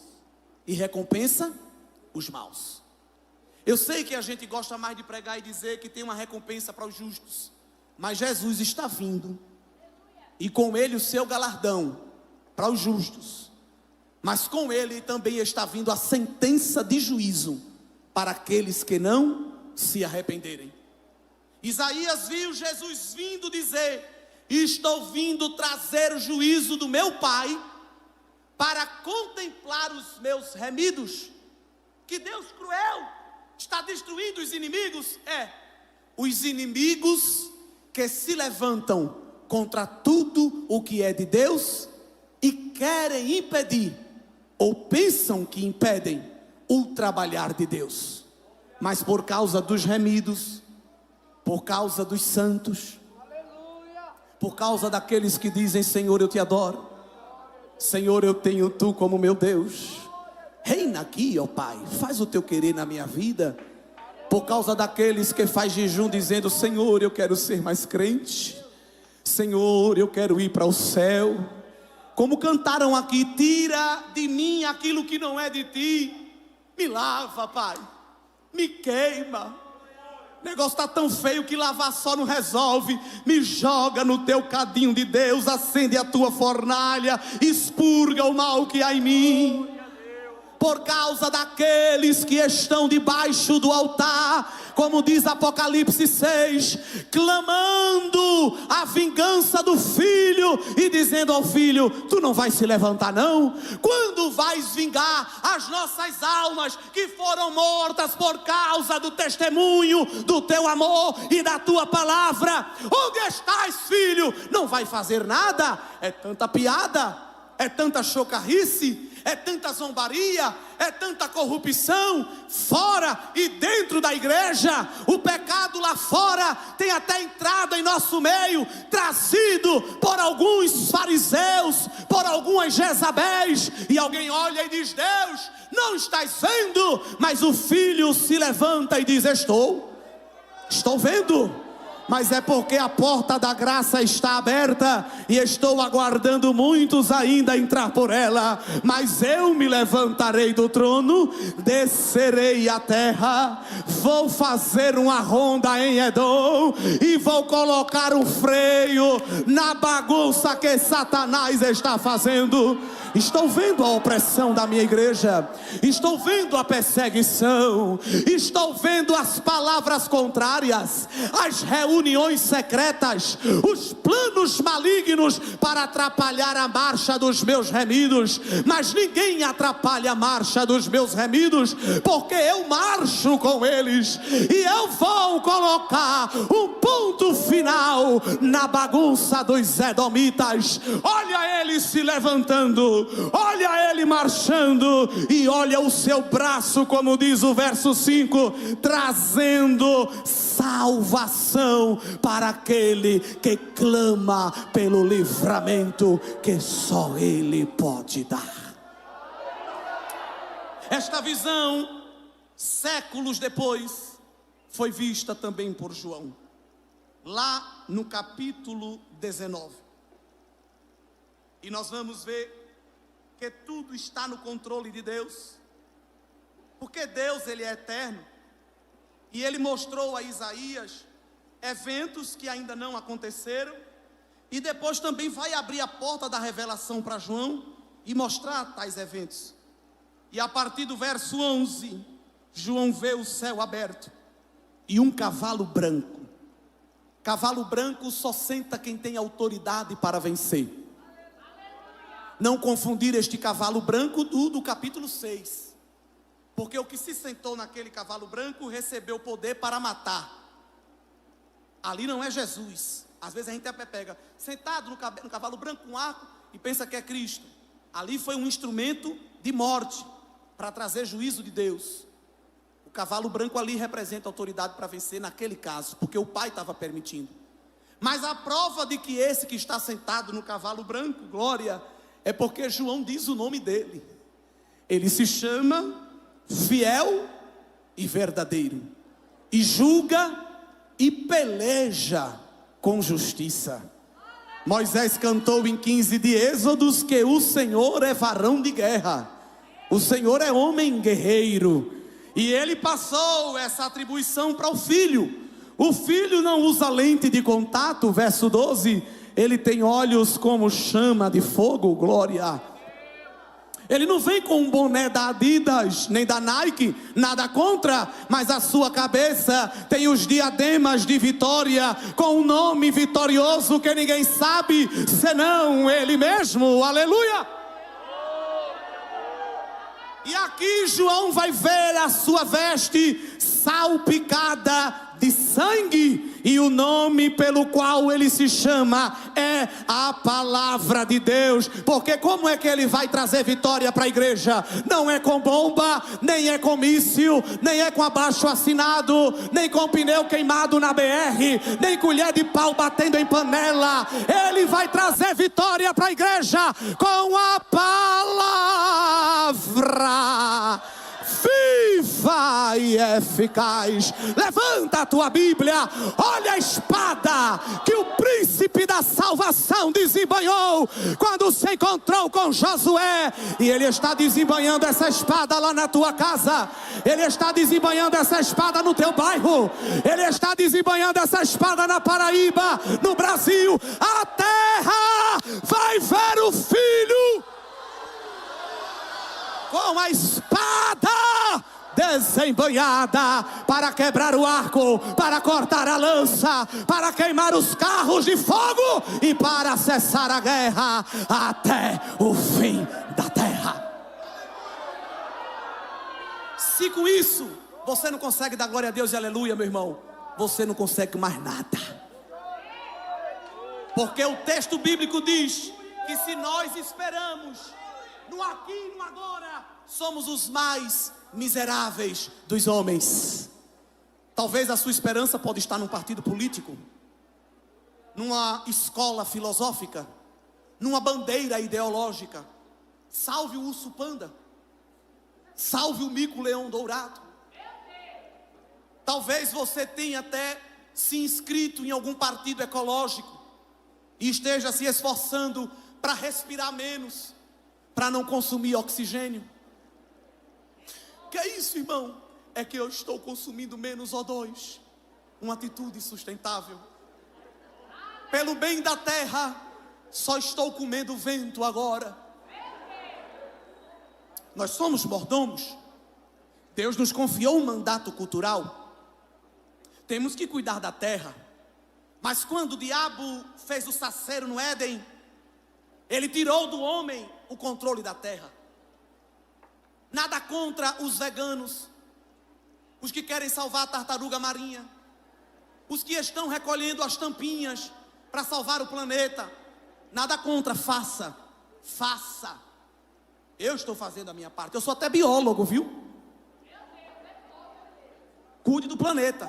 Speaker 1: e recompensa os maus. Eu sei que a gente gosta mais de pregar e dizer que tem uma recompensa para os justos, mas Jesus está vindo, e com ele o seu galardão para os justos, mas com ele também está vindo a sentença de juízo para aqueles que não se arrependerem. Isaías viu Jesus vindo dizer: estou vindo trazer o juízo do meu Pai para contemplar os meus remidos. Que Deus cruel, está destruindo os inimigos? Os inimigos que se levantam contra tudo o que é de Deus e querem impedir, ou pensam que impedem, o trabalhar de Deus. Mas por causa dos remidos, por causa dos santos, por causa daqueles que dizem: Senhor, eu te adoro, Senhor, eu tenho tu como meu Deus, reina aqui, ó Pai, faz o teu querer na minha vida. Por causa daqueles que faz jejum dizendo: Senhor, eu quero ser mais crente, Senhor, eu quero ir para o céu. Como cantaram aqui: tira de mim aquilo que não é de ti, me lava, Pai, me queima. O negócio está tão feio que lavar só não resolve. Me joga no teu cadinho de Deus, acende a tua fornalha, expurga o mal que há em mim. Por causa daqueles que estão debaixo do altar, como diz Apocalipse 6, clamando a vingança do filho e dizendo ao filho: tu não vais se levantar não? Quando vais vingar as nossas almas que foram mortas por causa do testemunho do teu amor e da tua palavra? Onde estás, filho? Não vai fazer nada. É tanta piada, é tanta chocarrice, é tanta zombaria, é tanta corrupção, fora e dentro da igreja. O pecado lá fora tem até entrado em nosso meio, trazido por alguns fariseus, por algumas Jezabéis, e alguém olha e diz: Deus, não estás vendo? Mas o filho se levanta e diz: estou vendo. Mas é porque a porta da graça está aberta e estou aguardando muitos ainda entrar por ela. Mas eu me levantarei do trono, descerei à terra, vou fazer uma ronda em Edom e vou colocar um freio na bagunça que Satanás está fazendo. Estou vendo a opressão da minha igreja, estou vendo a perseguição, estou vendo as palavras contrárias, as reuniões secretas, os planos malignos para atrapalhar a marcha dos meus remidos. Mas ninguém atrapalha a marcha dos meus remidos, porque eu marcho com eles e eu vou colocar um ponto final na bagunça dos edomitas. Olha ele se levantando, olha ele marchando, e olha o seu braço, como diz o verso 5, trazendo salvação para aquele que clama pelo livramento que só ele pode dar. Esta visão, séculos depois, foi vista também por João, lá no capítulo 19. E nós vamos ver que tudo está no controle de Deus, porque Deus, Ele é eterno, e Ele mostrou a Isaías eventos que ainda não aconteceram, e depois também vai abrir a porta da revelação para João e mostrar tais eventos. E a partir do verso 11, João vê o céu aberto e um cavalo branco. Cavalo branco só senta quem tem autoridade para vencer. Não confundir este cavalo branco do capítulo 6. Porque o que se sentou naquele cavalo branco recebeu poder para matar. Ali não é Jesus. Às vezes a gente até pega sentado no cavalo branco com arco e pensa que é Cristo. Ali foi um instrumento de morte para trazer juízo de Deus. O cavalo branco ali representa autoridade para vencer naquele caso, porque o Pai estava permitindo. Mas a prova de que esse que está sentado no cavalo branco, glória, é porque João diz o nome dele. Ele se chama Fiel e Verdadeiro, e julga e peleja com justiça. Moisés cantou em 15 de Êxodos que o Senhor é varão de guerra, o Senhor é homem guerreiro, e ele passou essa atribuição para o filho. O filho não usa lente de contato, verso 12, ele tem olhos como chama de fogo, glória. Ele não vem com um boné da Adidas, nem da Nike, nada contra, mas a sua cabeça tem os diademas de vitória, com um nome vitorioso que ninguém sabe, senão Ele mesmo, aleluia. E aqui João vai ver a sua veste salpicada de sangue, e o nome pelo qual ele se chama é a palavra de Deus. Porque como é que ele vai trazer vitória para a igreja? Não é com bomba, nem é com míssil, nem é com abaixo assinado, nem com pneu queimado na BR, nem colher de pau batendo em panela. Ele vai trazer vitória para a igreja com a palavra viva e eficaz. Levanta a tua Bíblia, olha a espada que o príncipe da salvação desembanhou quando se encontrou com Josué, e ele está desembanhando essa espada lá na tua casa, ele está desembanhando essa espada no teu bairro, ele está desembanhando essa espada na Paraíba, no Brasil. A terra vai ver o Filho com a espada desembanhada para quebrar o arco, para cortar a lança, para queimar os carros de fogo e para cessar a guerra até o fim da terra. Se com isso você não consegue dar glória a Deus e aleluia, meu irmão, você não consegue mais nada. Porque o texto bíblico diz que se nós esperamos no aqui e no agora, somos os mais miseráveis dos homens. Talvez a sua esperança pode estar num partido político, numa escola filosófica, numa bandeira ideológica. Salve o urso panda, salve o mico-leão dourado. Talvez você tenha até se inscrito em algum partido ecológico e esteja se esforçando para respirar menos, para não consumir oxigênio. Que é isso, irmão? É que eu estou consumindo menos O2. Uma atitude sustentável. Pelo bem da terra, só estou comendo vento agora. Nós somos mordomos. Deus nos confiou um mandato cultural. Temos que cuidar da terra. Mas quando o diabo fez o saceiro no Éden, ele tirou do homem o controle da terra. Nada contra os veganos, os que querem salvar a tartaruga marinha, os que estão recolhendo as tampinhas para salvar o planeta. Nada contra, faça. Eu estou fazendo a minha parte. Eu sou até biólogo, viu? Cuide do planeta.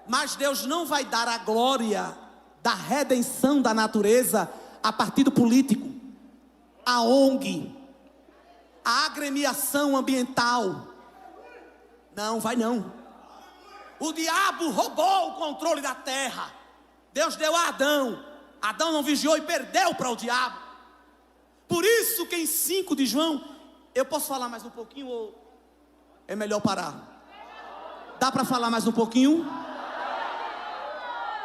Speaker 1: Mas Deus não vai dar a glória da redenção da natureza a partido político, a ONG, a agremiação ambiental. Não, vai não. O diabo roubou o controle da terra. Deus deu a Adão. Adão não vigiou e perdeu para o diabo. Por isso que em 5 de João, eu posso falar mais um pouquinho ou é melhor parar? Dá para falar mais um pouquinho?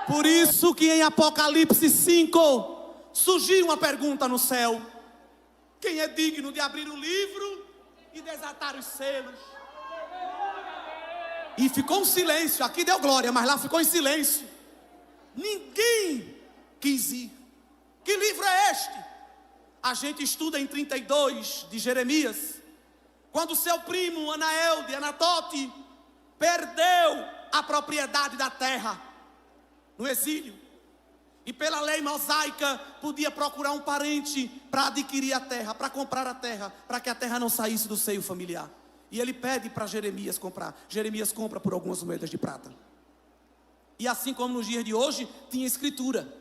Speaker 1: Por isso que em Apocalipse 5 surgiu uma pergunta no céu: quem é digno de abrir o livro e desatar os selos? E ficou um silêncio. Aqui deu glória, mas lá ficou em silêncio. Ninguém quis ir. Que livro é este? A gente estuda em 32 de Jeremias, quando seu primo Anael de Anatote perdeu a propriedade da terra no exílio, e pela lei mosaica podia procurar um parente para adquirir a terra, para comprar a terra, para que a terra não saísse do seio familiar. E ele pede para Jeremias comprar. Jeremias compra por algumas moedas de prata. E assim como nos dias de hoje, tinha escritura.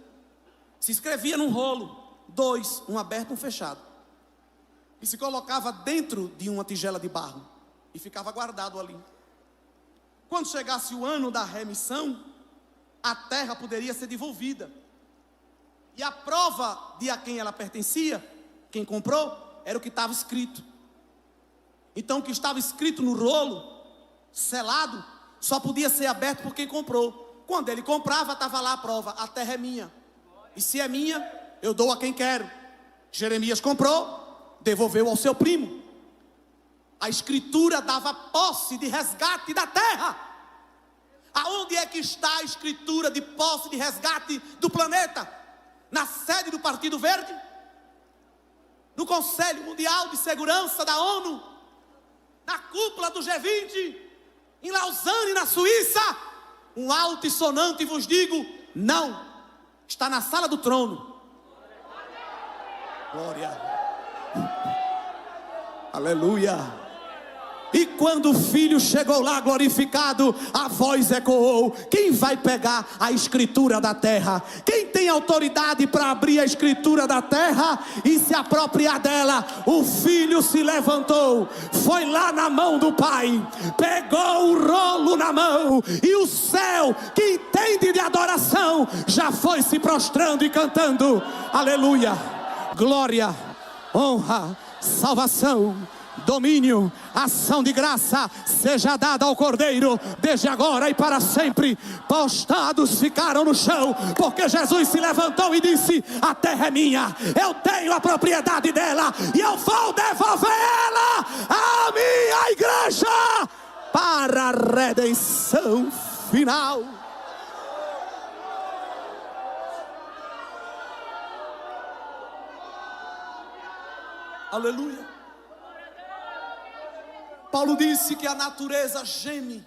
Speaker 1: Se escrevia num rolo, 2, um aberto e um fechado, e se colocava dentro de uma tigela de barro e ficava guardado ali. Quando chegasse o ano da remissão, a terra poderia ser devolvida. E a prova de a quem ela pertencia, quem comprou, era o que estava escrito. Então o que estava escrito no rolo, selado, só podia ser aberto por quem comprou. Quando ele comprava, estava lá a prova: a terra é minha. E se é minha, eu dou a quem quero. Jeremias comprou, devolveu ao seu primo. A escritura dava posse de resgate da terra. Aonde é que está a escritura de posse de resgate do planeta? Na sede do Partido Verde? No Conselho Mundial de Segurança da ONU? Na cúpula do G20? Em Lausanne, na Suíça? Um alto e sonante vos digo: não. Está na sala do trono. Glória. Aleluia. E quando o filho chegou lá glorificado, a voz ecoou: quem vai pegar a escritura da terra? Quem tem autoridade para abrir a escritura da terra e se apropriar dela? O filho se levantou, foi lá na mão do pai, pegou o rolo na mão, e o céu, que entende de adoração, já foi se prostrando e cantando: aleluia, glória, honra, salvação, domínio, ação de graça seja dada ao Cordeiro, desde agora e para sempre. Postrados ficaram no chão, porque Jesus se levantou e disse: a terra é minha, eu tenho a propriedade dela, e eu vou devolver ela à minha igreja para a redenção final. Aleluia. Paulo disse que a natureza geme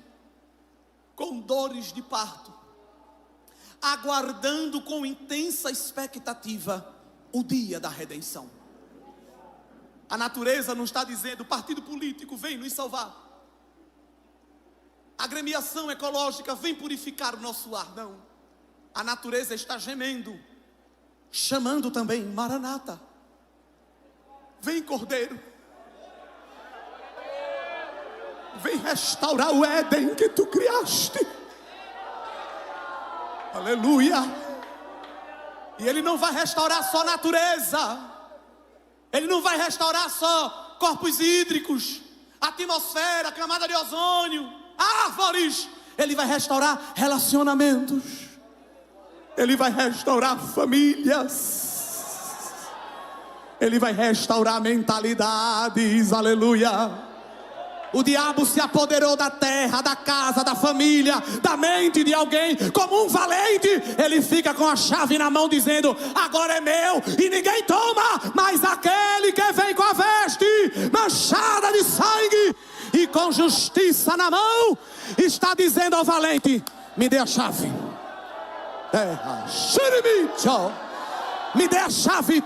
Speaker 1: com dores de parto, aguardando com intensa expectativa o dia da redenção. A natureza não está dizendo: o partido político vem nos salvar, a agremiação ecológica vem purificar o nosso ar. Não. A natureza está gemendo, chamando também: Maranata, vem, Cordeiro. Vem restaurar o Éden que tu criaste. Aleluia. E Ele não vai restaurar só natureza. Ele não vai restaurar só corpos hídricos, atmosfera, camada de ozônio, árvores. Ele vai restaurar relacionamentos. Ele vai restaurar famílias. Ele vai restaurar mentalidades. Aleluia. O diabo se apoderou da terra, da casa, da família, da mente de alguém. Como um valente, ele fica com a chave na mão dizendo: agora é meu e ninguém toma. Mas aquele que vem com a veste manchada de sangue e com justiça na mão, está dizendo ao valente: me dê a chave. Me dê a chave.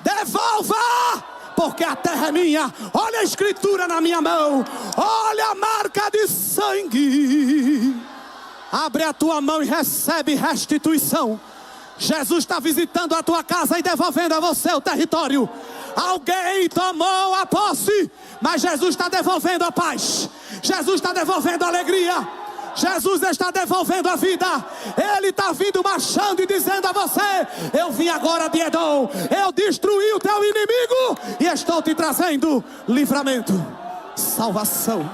Speaker 1: Devolva! Porque a terra é minha. Olha a escritura na minha mão. Olha a marca de sangue. Abre a tua mão e recebe restituição. Jesus está visitando a tua casa e devolvendo a você o território. Alguém tomou a posse, mas Jesus está devolvendo a paz. Jesus está devolvendo a alegria. Jesus está devolvendo a vida. Ele está vindo marchando e dizendo a você: eu vim agora de Edom, eu destruí o teu inimigo e estou te trazendo livramento, salvação,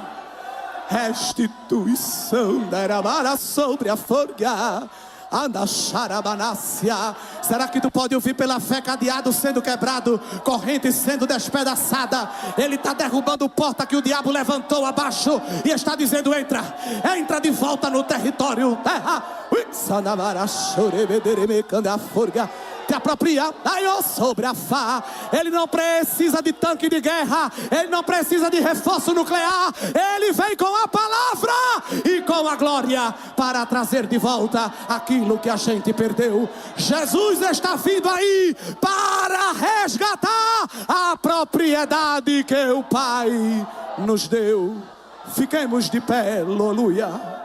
Speaker 1: restituição. Derramara sobre a folha. Anda xarabanácia. Será que tu pode ouvir pela fé cadeado sendo quebrado, corrente sendo despedaçada? Ele está derrubando porta que o diabo levantou abaixo e está dizendo: entra, entra de volta no território. Te apropria, sobre a fá. Ele não precisa de tanque de guerra, ele não precisa de reforço nuclear. Ele vem com a palavra e com a glória para trazer de volta aquilo que a gente perdeu. Jesus está vindo aí para resgatar a propriedade que o Pai nos deu. Fiquemos de pé, aleluia.